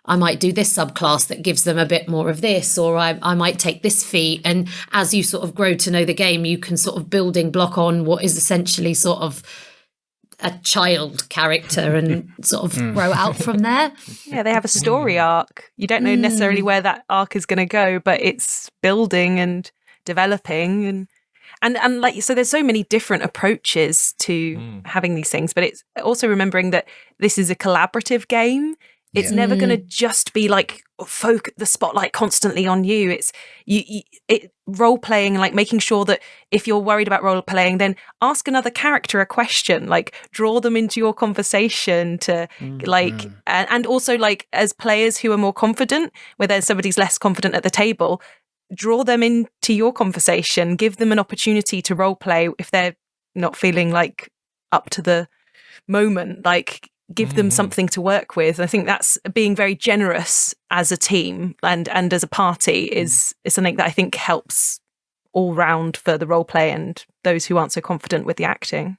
I might do this subclass that gives them a bit more of this, or I might take this feat. And as you sort of grow to know the game, you can sort of building block on what is essentially sort of a child character and sort of grow out from there. Yeah, they have a story arc. You don't know necessarily where that arc is going to go, but it's building and developing and like, so there's so many different approaches to having these things, but it's also remembering that this is a collaborative game. It's never going to just be like the spotlight constantly on you. It's role playing, like making sure that if you're worried about role playing, then ask another character a question, like draw them into your conversation to and also like as players who are more confident, where there's somebody's less confident at the table, draw them into your conversation, give them an opportunity to role play if they're not feeling like up to the moment, like give them something to work with. I think that's being very generous as a team and as a party is something that I think helps all round for the role play and those who aren't so confident with the acting.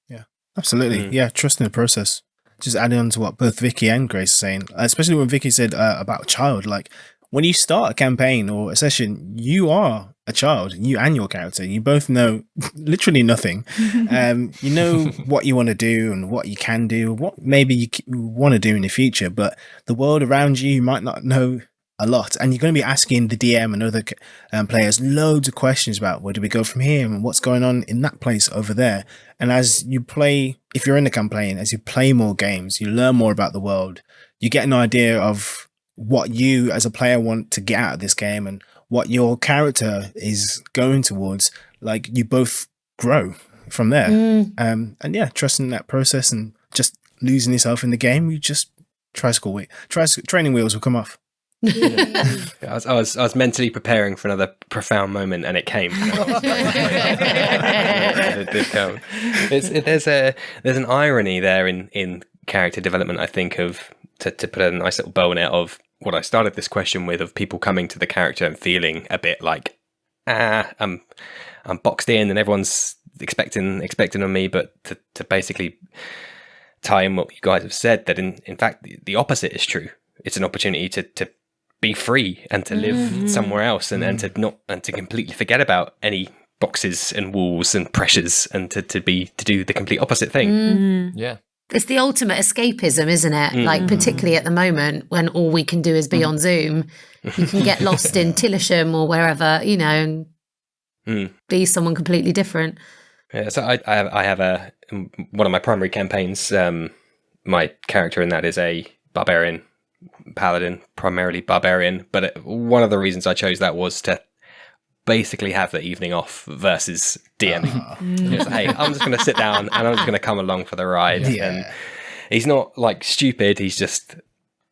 Yeah, absolutely. Yeah, trust in the process. Just adding on to what both Vicky and Grace are saying, especially when Vicky said about a child, like when you start a campaign or a session, you are a child, you and your character. You both know literally nothing. You know what you want to do and what you can do, what maybe you want to do in the future, but the world around you might not know a lot. And you're going to be asking the DM and other players loads of questions about where do we go from here and what's going on in that place over there. And as you play, if you're in the campaign, as you play more games, you learn more about the world. You get an idea of what you as a player want to get out of this game and what your character is going towards. Like you both grow from there. And yeah, trusting that process and just losing yourself in the game, you just training wheels will come off. I was mentally preparing for another profound moment, and it came. It did come. There's an irony there in character development. I think of to put a nice little bow on it of what I started this question with, of people coming to the character and feeling a bit like, I'm boxed in, and everyone's expecting on me, but to basically tie in what you guys have said, that in fact the opposite is true. It's an opportunity to be free and to live somewhere else and to completely forget about any boxes and walls and pressures and to do the complete opposite thing. Yeah. It's the ultimate escapism, isn't it? Like, particularly at the moment when all we can do is be on Zoom, you can get lost in Tillisham or wherever, you know, and be someone completely different. Yeah, so I have one of my primary campaigns. My character in that is a barbarian paladin, primarily barbarian. But one of the reasons I chose that was to basically have the evening off versus DMing. So, hey, I'm just going to sit down and I'm just going to come along for the ride. Yeah. And he's not like stupid. He's just,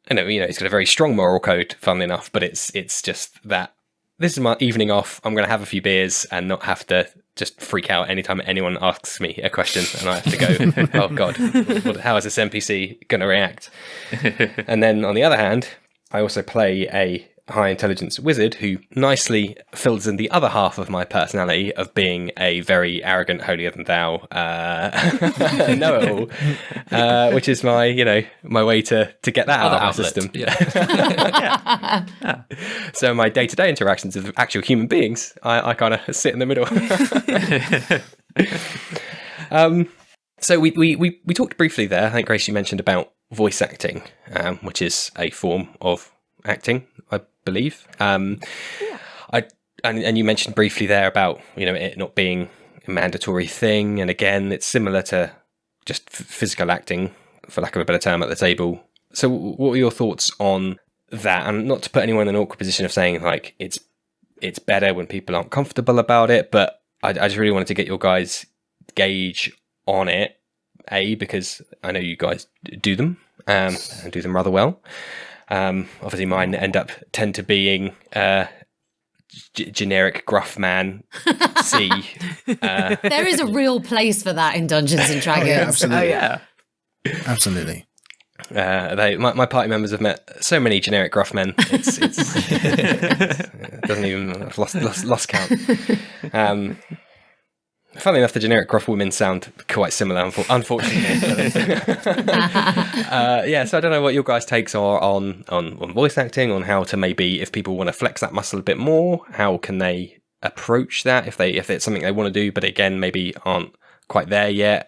you know, he's got a very strong moral code, funnily enough. But it's just that this is my evening off. I'm going to have a few beers and not have to just freak out anytime anyone asks me a question, and I have to go, oh God, how is this NPC going to react? And then on the other hand, I also play a high intelligence wizard who nicely fills in the other half of my personality of being a very arrogant, holier than thou know-it-all, which is my way to get that out of my system. Yeah. So my day-to-day interactions with actual human beings, I kind of sit in the middle. So we talked briefly there. I think, Grace, you mentioned about voice acting, which is a form of acting, I believe. And you mentioned briefly there about it not being a mandatory thing, and again, it's similar to just physical acting, for lack of a better term, at the table. So, what were your thoughts on that? And not to put anyone in an awkward position of saying like it's better when people aren't comfortable about it, but I just really wanted to get your guys' gauge on it. Because I know you guys do them and do them rather well. Obviously mine tend to being generic gruff man. C. There is a real place for that in Dungeons and Dragons. Yeah, absolutely. Yeah, absolutely. My party members have met so many generic gruff men. It's it doesn't even I've lost count. Funnily enough, the generic gruff women sound quite similar, unfortunately. So I don't know what your guys' takes are on voice acting, on how to maybe, if people want to flex that muscle a bit more, how can they approach that if it's something they want to do, but again, maybe aren't quite there yet,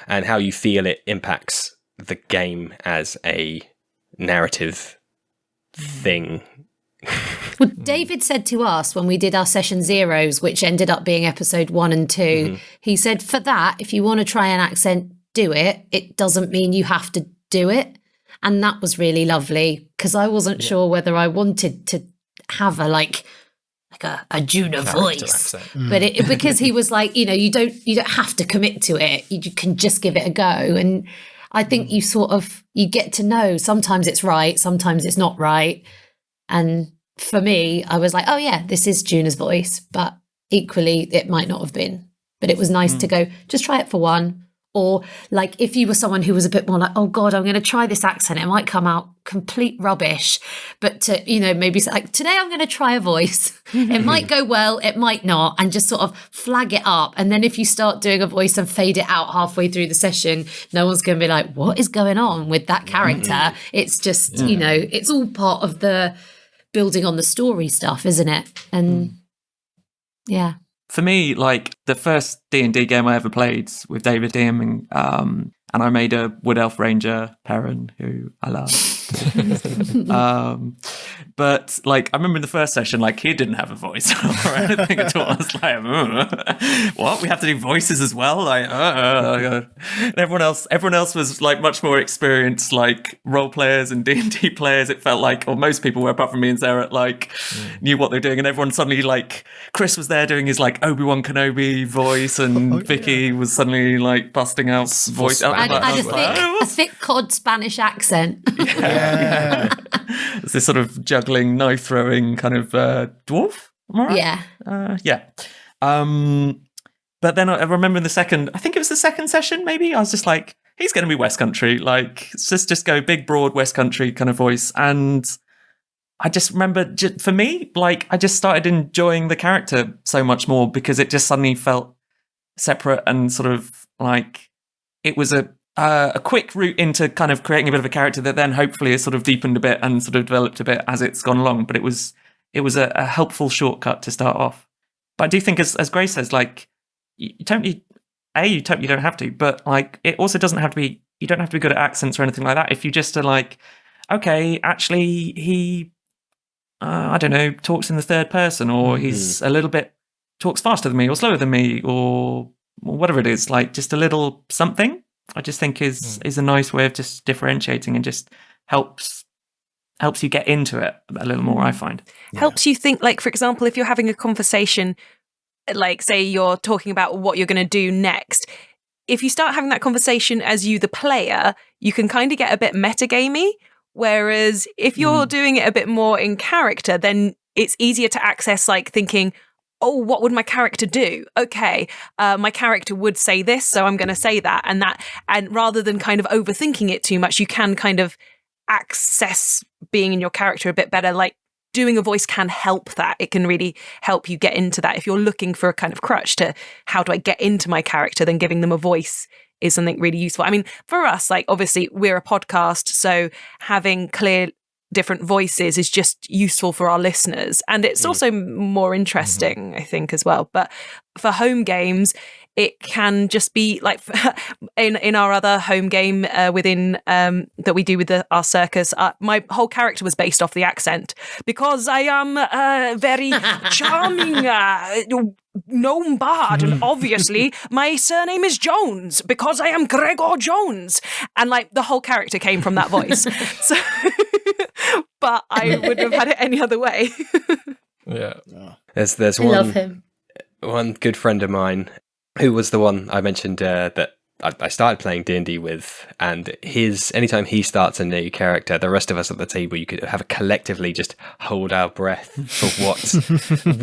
and how you feel it impacts the game as a narrative thing. Well, David said to us when we did our session zeros, which ended up being episode 1 and 2, he said, for that, if you want to try an accent, do it. It doesn't mean you have to do it. And that was really lovely, because I wasn't sure whether I wanted to have a a Juna voice, but because he was like, you don't have to commit to it. You can just give it a go. And I think you get to know sometimes it's right, sometimes it's not right. And for me, I was like, oh yeah, this is Juna's voice, but equally it might not have been. But it was nice to go, just try it for one. Or like if you were someone who was a bit more like, oh God, I'm going to try this accent. It might come out complete rubbish. But to, maybe say like, today I'm going to try a voice. It might go well, it might not. And just sort of flag it up. And then if you start doing a voice and fade it out halfway through the session, no one's going to be like, what is going on with that character? It's just, it's all part of the building on the story stuff, isn't it? And yeah. For me, like the first D&D game I ever played with David DMing, and I made a Wood Elf Ranger, Perrin, who I love. But like, I remember in the first session, like he didn't have a voice or anything at all. I was like, what? We have to do voices as well? Like, everyone else was like much more experienced, like role players and D&D players. It felt like, or most people were, apart from me and Sarah, like knew what they were doing. And everyone suddenly, like, Chris was there doing his like Obi-Wan Kenobi voice, and Vicky was suddenly like busting out voice. I had a thick cod Spanish accent. Yeah. It's this sort of juggling, knife throwing kind of dwarf. Am I right? Yeah. But then I remember in I think it was the second session, maybe, I was just like, he's going to be West Country. Like, just go big, broad West Country kind of voice. And I just remember, for me, like, I just started enjoying the character so much more because it just suddenly felt separate and sort of like it was a quick route into kind of creating a bit of a character that then hopefully has sort of deepened a bit and sort of developed a bit as it's gone along. But it was a helpful shortcut to start off. But I do think, as Grace says, like, you totally don't have to, but like it also doesn't have to be. You don't have to be good at accents or anything like that. If you just are like, okay, actually he, I don't know, talks in the third person, or he's a little bit talks faster than me or slower than me, or whatever it is, like just a little something. I just think is a nice way of just differentiating and just helps you get into it a little more, I find. Helps you think, like, for example, if you're having a conversation, like say you're talking about what you're going to do next, if you start having that conversation as you, the player, you can kind of get a bit metagamey. Whereas if you're doing it a bit more in character, then it's easier to access, like thinking, oh, what would my character do? Okay, my character would say this, so I'm going to say that. And rather than kind of overthinking it too much, you can kind of access being in your character a bit better. Like doing a voice can help that. It can really help you get into that. If you're looking for a kind of crutch to how do I get into my character, then giving them a voice is something really useful. I mean, for us, like obviously we're a podcast, so having clear different voices is just useful for our listeners, and it's also more interesting, I think, as well. But for home games, it can just be like in our other home game within that we do with our circus. My whole character was based off the accent because I am a very charming gnome bard, and obviously my surname is Jones because I am Gregor Jones, and like the whole character came from that voice. So, but I wouldn't have had it any other way. Yeah. There's I love him. one good friend of mine who was the one I mentioned that I started playing D&D with, and anytime he starts a new character, the rest of us at the table, you could have collectively just hold our breath for what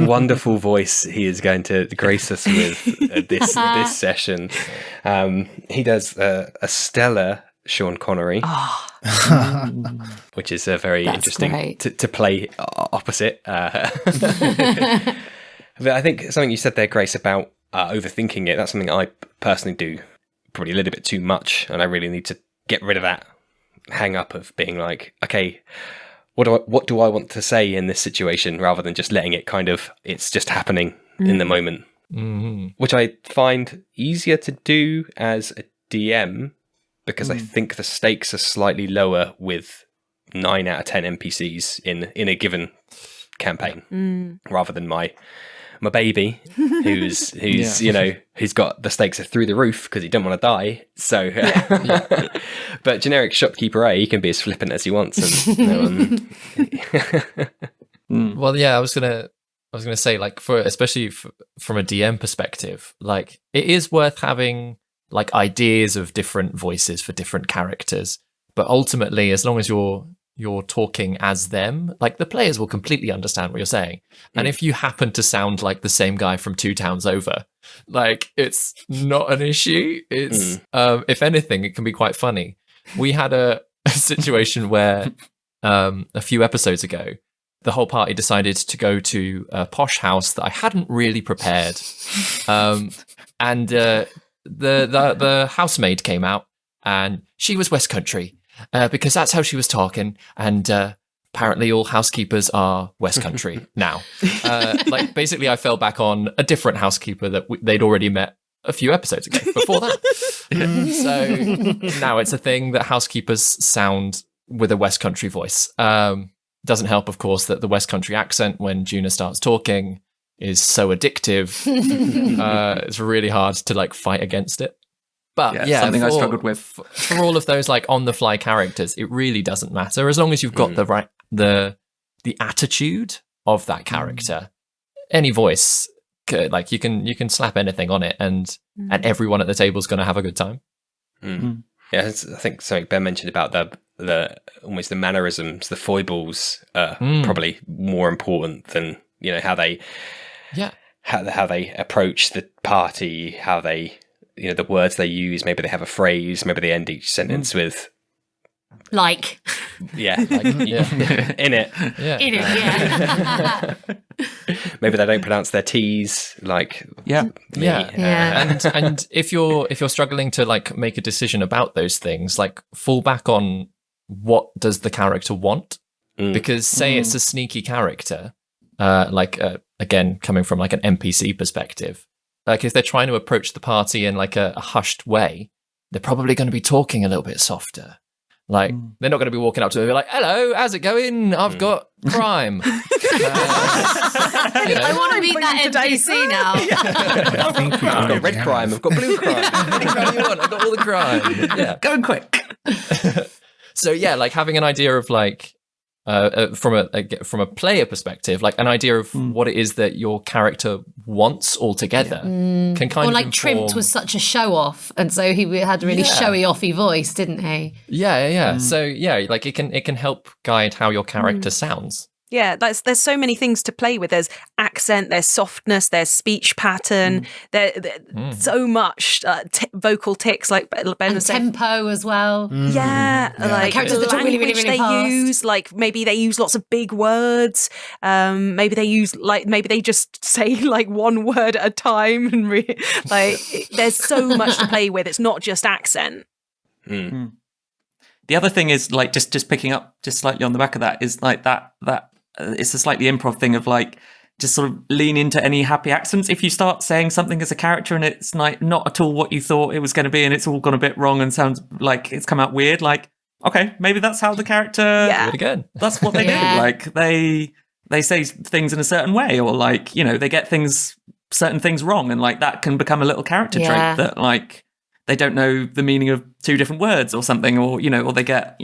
wonderful voice he is going to grace us with this session. He does a stellar Sean Connery, which is very interesting to play opposite. But I think something you said there, Grace, about overthinking it, that's something I personally do probably a little bit too much, and I really need to get rid of that hang up of being like, okay, what do I want to say in this situation, rather than just letting it kind of, it's just happening in the moment. which I find easier to do as a DM because I think the stakes are slightly lower with 9 out of 10 NPCs in a given campaign, rather than my baby who's who's got the stakes are through the roof because he don't want to die. So, but generic shopkeeper A, he can be as flippant as he wants. And, Well, yeah, I was gonna say, like, especially from a DM perspective, like, it is worth having like ideas of different voices for different characters, but ultimately, as long as you're talking as them, like, the players will completely understand what you're saying. And if you happen to sound like the same guy from 2 towns over, like, it's not an issue. It's if anything, it can be quite funny. We had a situation where a few episodes ago, the whole party decided to go to a posh house that I hadn't really prepared, and the housemaid came out, and she was West Country. Because that's how she was talking, and apparently all housekeepers are West Country now. Like, basically, I fell back on a different housekeeper that they'd already met a few episodes ago before that. So now it's a thing that housekeepers sound with a West Country voice. Doesn't help, of course, that the West Country accent when Juna starts talking is so addictive. It's really hard to like fight against it. But yeah, something I struggled with. For all of those like on the fly characters, it really doesn't matter as long as you've got the right the attitude of that character. Any voice, like, you can slap anything on it, and everyone at the table is going to have a good time. Yeah, I think something Ben mentioned about the almost the mannerisms, the foibles, are probably more important than how they how they approach the party, how they. The words they use, maybe they have a phrase, maybe they end each sentence with like. Yeah. In it. Yeah. In it, yeah. Maybe they don't pronounce their T's like me. And if you're struggling to like make a decision about those things, like, fall back on what does the character want? Because say it's a sneaky character, again, coming from like an NPC perspective, like, if they're trying to approach the party in like a hushed way, they're probably going to be talking a little bit softer. Like, they're not going to be walking up to them and be like, "Hello, how's it going? I've got crime." I want to meet that NPC now. I've got red crime. I've got blue crime. Any crime you want? I've got all the crime. Yeah, Going quick. So yeah, like, having an idea of like from a player perspective, like an idea of what it is that your character wants altogether can kind of like inform... Trimpt was such a show off, and so he had a really showy offy voice, didn't he? Yeah. So yeah, like, it can help guide how your character sounds. Yeah, there's so many things to play with. There's accent, there's softness, there's speech pattern, there's so much vocal tics, like Ben was saying. Tempo as well. Yeah, like characters that talk really, really, really they fast. use, like, maybe they use lots of big words. Maybe they just say like one word at a time, and there's so much to play with. It's not just accent. The other thing is, like, just picking up just slightly on the back of that, is like that it's a slightly improv thing of like, just sort of lean into any happy accents. If you start saying something as a character and it's like not at all what you thought it was going to be, and it's all gone a bit wrong and sounds like it's come out weird, like, okay, maybe that's how the character. Do it again. That's what they do. Like, they say things in a certain way, or like, they get certain things wrong, and like that can become a little character trait that, like, they don't know the meaning of 2 different words or something, or or they get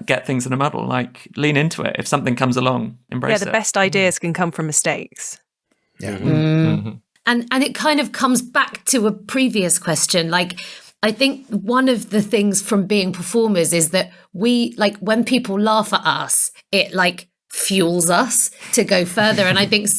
get things in a muddle. Like, lean into it. If something comes along, embrace it. The best ideas can come from mistakes. Yeah. And it kind of comes back to a previous question. Like, I think one of the things from being performers is that we, like, when people laugh at us, it like fuels us to go further. And I think,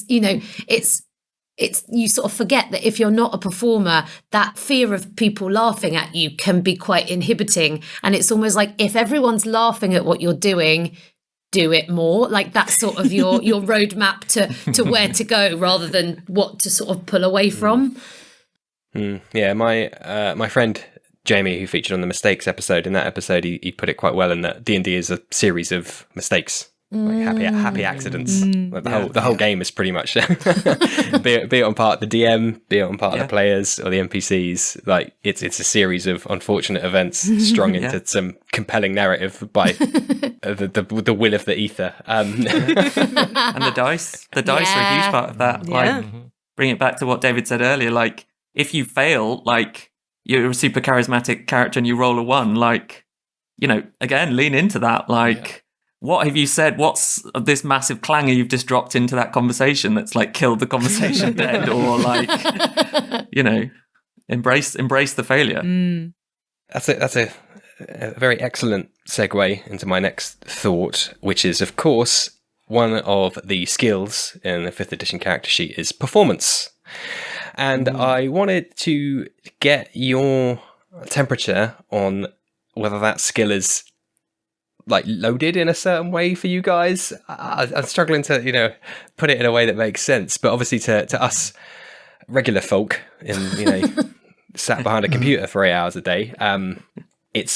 it's you sort of forget that if you're not a performer, that fear of people laughing at you can be quite inhibiting. And it's almost like, if everyone's laughing at what you're doing, do it more. Like, that's sort of your roadmap to where to go, rather than what to sort of pull away from. Yeah, my friend Jamie, who featured on the mistakes episode, in that episode he put it quite well, in that D&D is a series of mistakes. Like happy accidents. Like the whole game is pretty much be it on part of the DM, be it on part of the players or the NPCs. Like it's a series of unfortunate events strung into some compelling narrative by the will of the ether. And the dice are a huge part of that. Like bring it back to what David said earlier. Like if you fail, like you're a super charismatic character and you roll a 1, like again lean into that. Like. What have you said? What's this massive clangor you've just dropped into that conversation that's like killed the conversation dead, or like, embrace the failure. That's a very excellent segue into my next thought, which is, of course, one of the skills in the 5th edition character sheet is performance. And I wanted to get your temperature on whether that skill is like loaded in a certain way for you guys. I'm struggling to put it in a way that makes sense, but obviously to us regular folk in sat behind a computer for 8 hours a day, it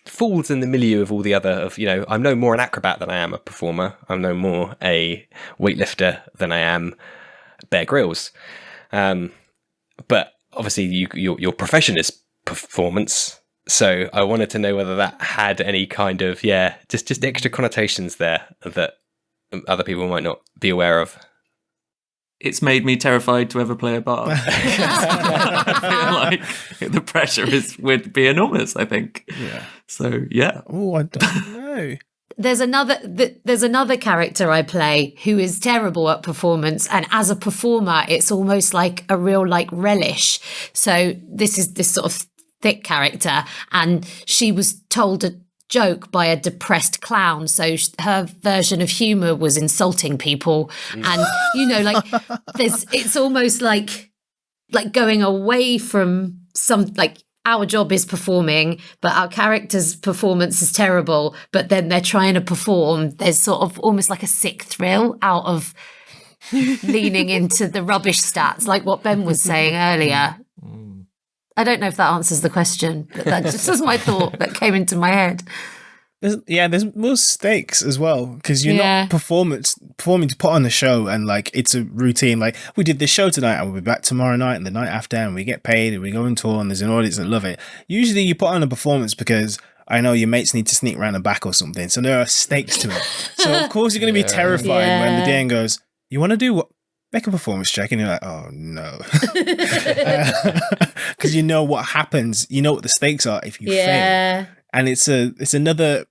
falls in the milieu of all the other I'm no more an acrobat than I am a performer. I'm no more a weightlifter than I am Bear Grylls. But obviously your profession is performance. So I wanted to know whether that had any kind of, just extra connotations there that other people might not be aware of. It's made me terrified to ever play a bard. I feel like the pressure would be enormous, I think. Yeah. So, yeah. Oh, I don't know. There's another character I play who is terrible at performance, and as a performer, it's almost like a real relish. So this is this sort of thick character, and she was told a joke by a depressed clown, so her version of humor was insulting people, and it's almost like going away from our job is performing, but our character's performance is terrible, but then they're trying to perform. There's sort of almost like a sick thrill out of leaning into the rubbish stats, like what Ben was saying earlier. I don't know if that answers the question, but that just was my thought that came into my head. There's more stakes as well, because you're not performing to put on the show, and it's a routine. Like, we did this show tonight, and we'll be back tomorrow night and the night after, and we get paid and we go on tour and there's an audience that love it. Usually you put on a performance because I know your mates need to sneak around the back or something, so there are stakes to it. So of course you're going to be terrified when the DM goes, "You want to do what? Make a performance check," and you're like, "Oh no," because you know what happens. You know what the stakes are if you fail, and it's another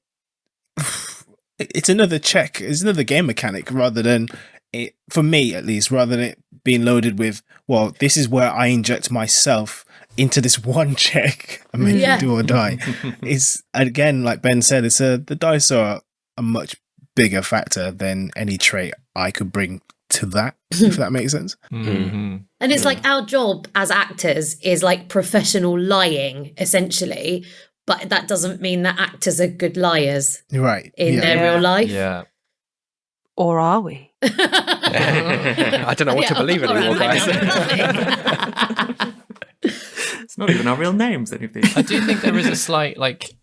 check. It's another game mechanic rather than it, for me at least, rather than it being loaded with, well, this is where I inject myself into this one check and make it do or die. It's, again, like Ben said, the dice are a much bigger factor than any trait I could bring to that, if that makes sense. And it's like our job as actors is like professional lying, essentially, but that doesn't mean that actors are good liars, right? In their real life. Yeah. Or are we? I don't know what to believe anymore, guys. It's not even our real names, anything. I do think there is a slight like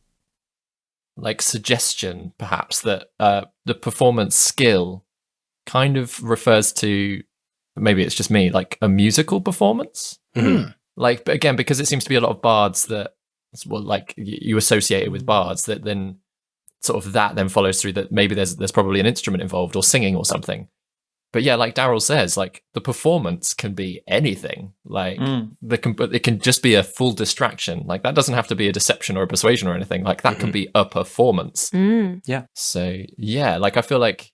suggestion, perhaps, that the performance skill kind of refers to, maybe it's just me, like a musical performance. But again, because it seems to be a lot of bards that, well, like you associate it with bards, that then sort of that then follows through that maybe there's probably an instrument involved or singing or something. But yeah, like Darrel says, like the performance can be anything. Like it can just be a full distraction. Like that doesn't have to be a deception or a persuasion or anything. Like that can be a performance. Yeah. So yeah, like I feel like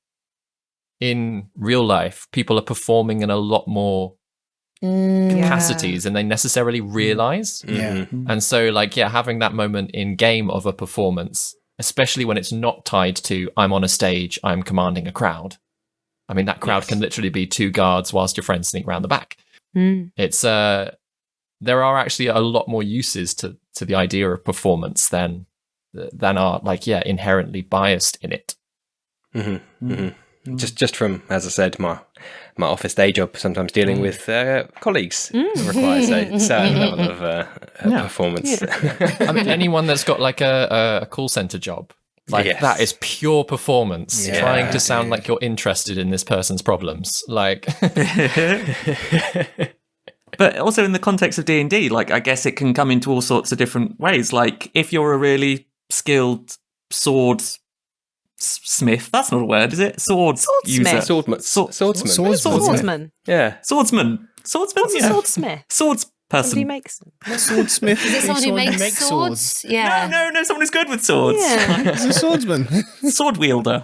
in real life, people are performing in a lot more capacities than they necessarily realize. And so like, yeah, having that moment in game of a performance, especially when it's not tied to I'm on a stage, I'm commanding a crowd. I mean, that crowd can literally be 2 guards whilst your friends sneak around the back. It's there are actually a lot more uses to the idea of performance than are like, yeah, inherently biased in it. Just from, as I said, my office day job, sometimes dealing with colleagues requires a certain level of performance. I mean, anyone that's got like a call center job, Like Yes. that is pure performance, Yeah, trying to sound dude. like you're interested in this person's problems. Like, But also in the context of D&D, like I guess it can come into all sorts of different ways. Like if you're a really skilled smith, that's not a word, is it? Swords user. Swordsmith. Swordsman. Swordsman. Yeah. Swordsman. Swordsman? What's a Yeah. swordsmith? Swords person. Somebody makes them. Swordsmith. Is it someone who makes swords? Yeah. No, someone who's good with swords. Yeah. He's a swordsman. Sword wielder.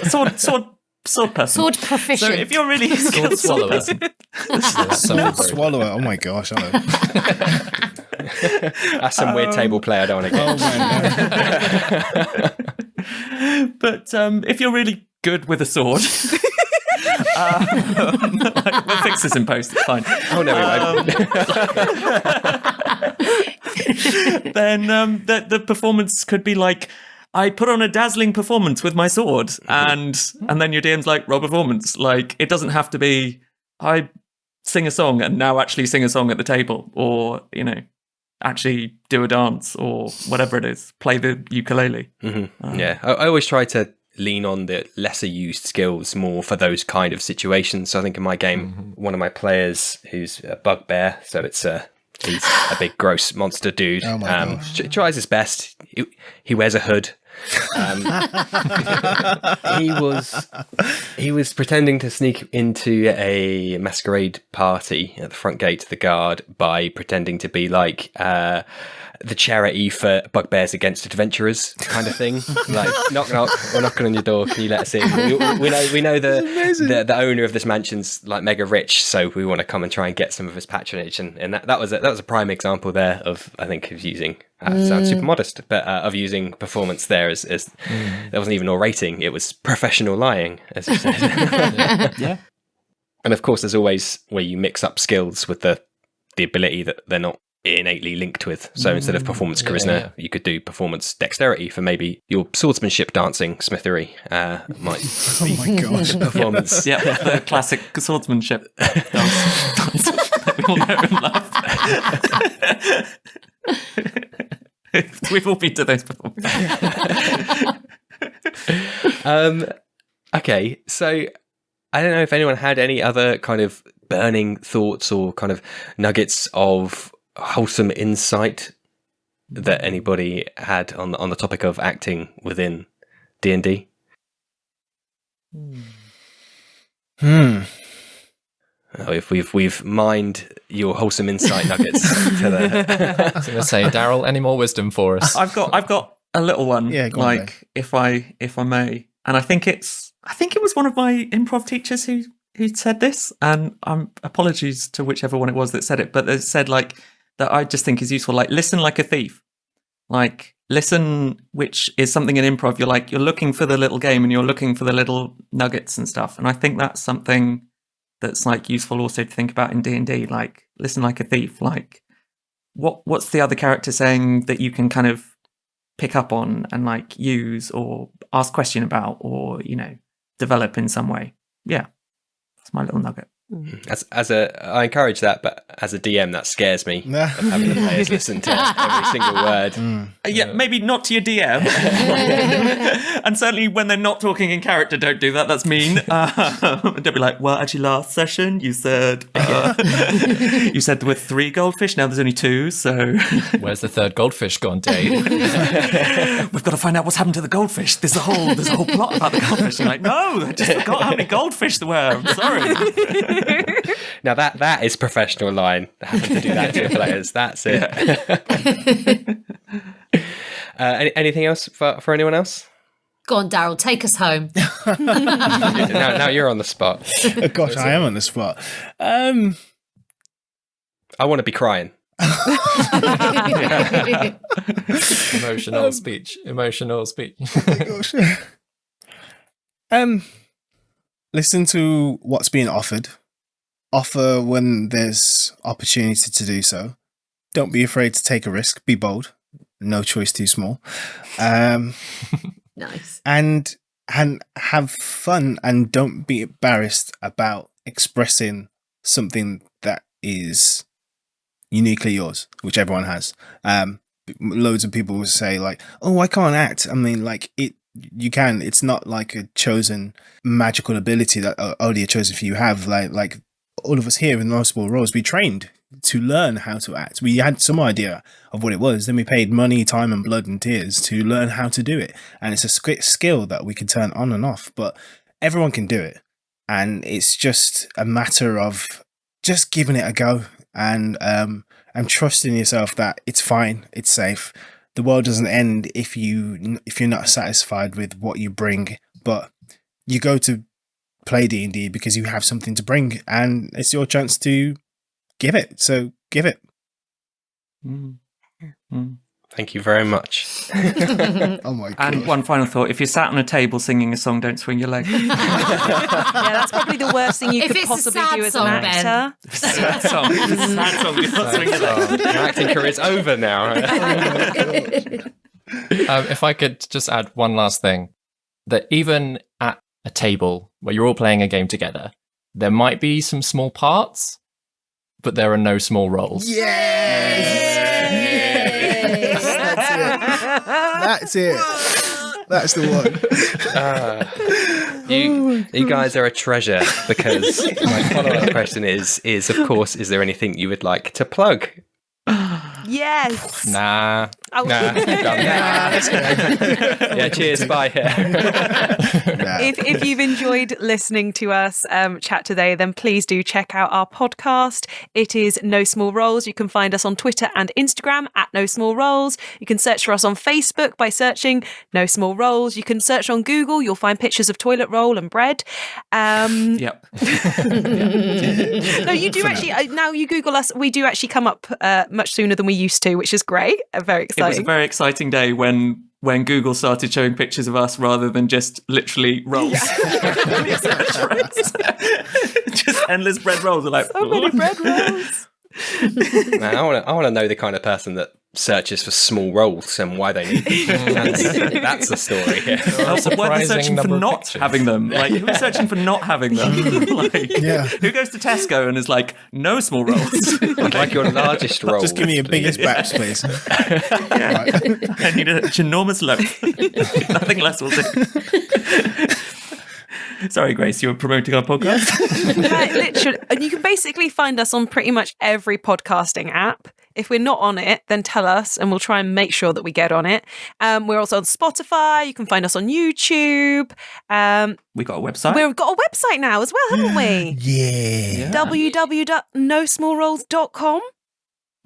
Sword person. Sword proficient. So if you're really skilled sword swallower. person, Swallower. Oh my gosh. Hello. That's some weird table play I don't want to get. Oh man. but if you're really good with a sword, we'll fix this in post. It's fine. Oh no, we won't. Then the performance could be like, I put on a dazzling performance with my sword, and then your DM's like, roll performance. Like it doesn't have to be I sing a song and now actually sing a song at the table, or actually do a dance or whatever it is, play the ukulele. Yeah, I always try to lean on the lesser used skills more for those kind of situations. So I think in my game, one of my players who's a bugbear, so he's a big gross monster dude. Oh my gosh. Tries his best. He wears a hood. He was pretending to sneak into a masquerade party at the front gate of the guard by pretending to be like the charity for bugbears against adventurers kind of thing. Like knock, we're knocking on your door. Can you let us in? We know the owner of this mansion's like mega rich, so we want to come and try and get some of his patronage. And that was a prime example there of, I think, of using. Sounds super modest, but of using performance there as there wasn't even orating; it was professional lying, as you said. Yeah. And of course, there's always where you mix up skills with the ability that they're not innately linked with. So instead of performance charisma, you could do performance dexterity for maybe your swordsmanship, dancing, smithery. Might Oh my gosh. performance. Yeah, the classic swordsmanship dance that we all know and love. We've all been to those before. Okay, so I don't know if anyone had any other kind of burning thoughts or kind of nuggets of wholesome insight that anybody had on the topic of acting within D&D. Oh, if we've mined your wholesome insight nuggets to the I was going to say, Darrel, any more wisdom for us? I've got a little one. Yeah, go on, like if I may, and I think it was one of my improv teachers who said this, and apologies to whichever one it was that said it, but they said like that I just think is useful. Like listen like a thief, like listen, which is something in improv. You're looking for the little game and you're looking for the little nuggets and stuff, and I think that's something that's like useful also to think about in D&D. Like listen like a thief. Like what's the other character saying that you can kind of pick up on and like use or ask question about or develop in some way. Yeah, that's my little nugget. I encourage that, but as a DM, that scares me. Of having the players listen to every single word. Yeah, maybe not to your DM, and certainly when they're not talking in character, don't do that. That's mean. Don't be like, well, actually, last session you said there were 3 goldfish. Now there's only 2. So Where's the third goldfish gone, Dave? we've got to find out what's happened to the goldfish. There's a whole plot about the goldfish. You're like, no, I just forgot how many goldfish there were. I'm sorry. Now that is professional line. Having to do that to your players. That's it. Anything else for anyone else? Go on, Darrel, take us home. Now you're on the spot. Gosh, I am on the spot. I want to be crying. Emotional speech. Gosh. Listen to what's being offered. Offer when there's opportunity to do so. Don't be afraid to take a risk. Be bold. No choice too small. Nice. And have fun, and don't be embarrassed about expressing something that is uniquely yours, which everyone has. loads of people will say like, "Oh, I can't act." I mean, like you can. It's not like a chosen magical ability that only a chosen few have. Like all of us here in multiple roles, we trained to learn how to act. We had some idea of what it was. Then we paid money, time, and blood and tears to learn how to do it. And it's a skill that we can turn on and off. But everyone can do it, and it's just a matter of just giving it a go and trusting yourself that it's fine, it's safe. The world doesn't end if you're not satisfied with what you bring, but you go to play D&D because you have something to bring, and it's your chance to give it. So give it. Thank you very much. Oh my god! And one final thought: if you're sat on a table singing a song, don't swing your leg. Yeah, that's probably the worst thing you If could it's a possibly sad do as song, an Ben. actor. Sad song. Sad song. Do not swing your leg. Your acting career's over now. If I could just add one last thing, that even at a table where you're all playing a game together, there might be some small parts, but there are no small roles. That's it. That's the one. You guys are a treasure, because my follow-up question is of course, is there anything you would like to plug? Yes. Nah. Oh. Nah. Done. Yeah, cheers, bye. If you've enjoyed listening to us chat today, then please do check out our podcast. It is No Small Roles. You can find us on Twitter and Instagram at No Small Roles. You can search for us on Facebook by searching No Small Roles. You can search on Google. You'll find pictures of toilet roll and bread. Yep. No, you do actually. Now you Google us, we do actually come up much sooner than we used to, which is great. Very It was a exciting. very exciting day when Google started showing pictures of us rather than just literally rolls. Just endless bread rolls. Are like, So many bread rolls. Man, I want to know the kind of person that searches for small roles and why they need them. That's the story here. Also, why are they surprising searching for number of not pictures. having them? Like, who is searching for not having them? Like, Yeah. who goes to Tesco and is like, no small rolls? Like your largest role. Just give me your biggest baps, please. I need a ginormous loaf. Nothing less will do. Sorry, Grace, you were promoting our podcast? Like, literally, and you can basically find us on pretty much every podcasting app. If we're not on it, then tell us and we'll try and make sure that we get on it. We're also on Spotify. You can find us on YouTube. We got a website. We've got a website now as well, haven't we? Yeah. www.nosmallroles.com.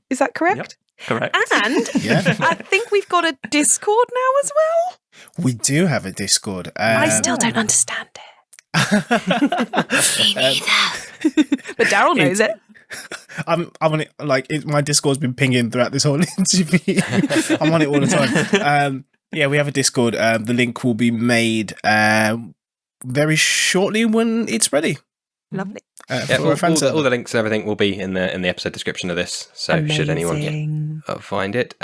Is that correct? Yep, correct. And Yeah. I think we've got a Discord now as well. We do have a Discord. I still don't understand it. Me neither. But Darrel knows it. I'm on it. Like my Discord's been pinging throughout this whole interview. I'm on it all the time. Yeah, we have a Discord. The link will be made very shortly when it's ready. Lovely. Yeah, For a fan all server. the links and everything will be in the episode description of this. So should anyone find it,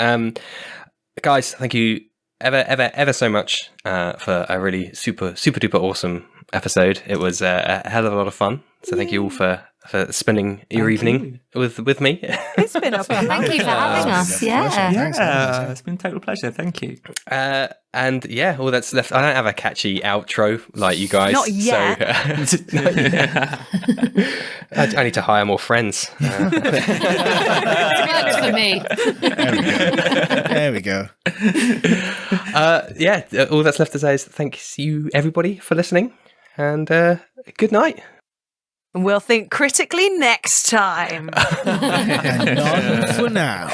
guys, thank you ever so much for a really super duper awesome episode. It was a hell of a lot of fun. So thank you all for spending your evening with me. It's been a Thank you for having us. Yeah. Thanks. Yeah, it's been a total pleasure. Thank you. And yeah, all that's left. I don't have a catchy outro like you guys. Not yet. So, I need to hire more friends. Works for me. There we go. Yeah, all that's left to say is thank you everybody for listening, and good night. We'll think critically next time. And none for now.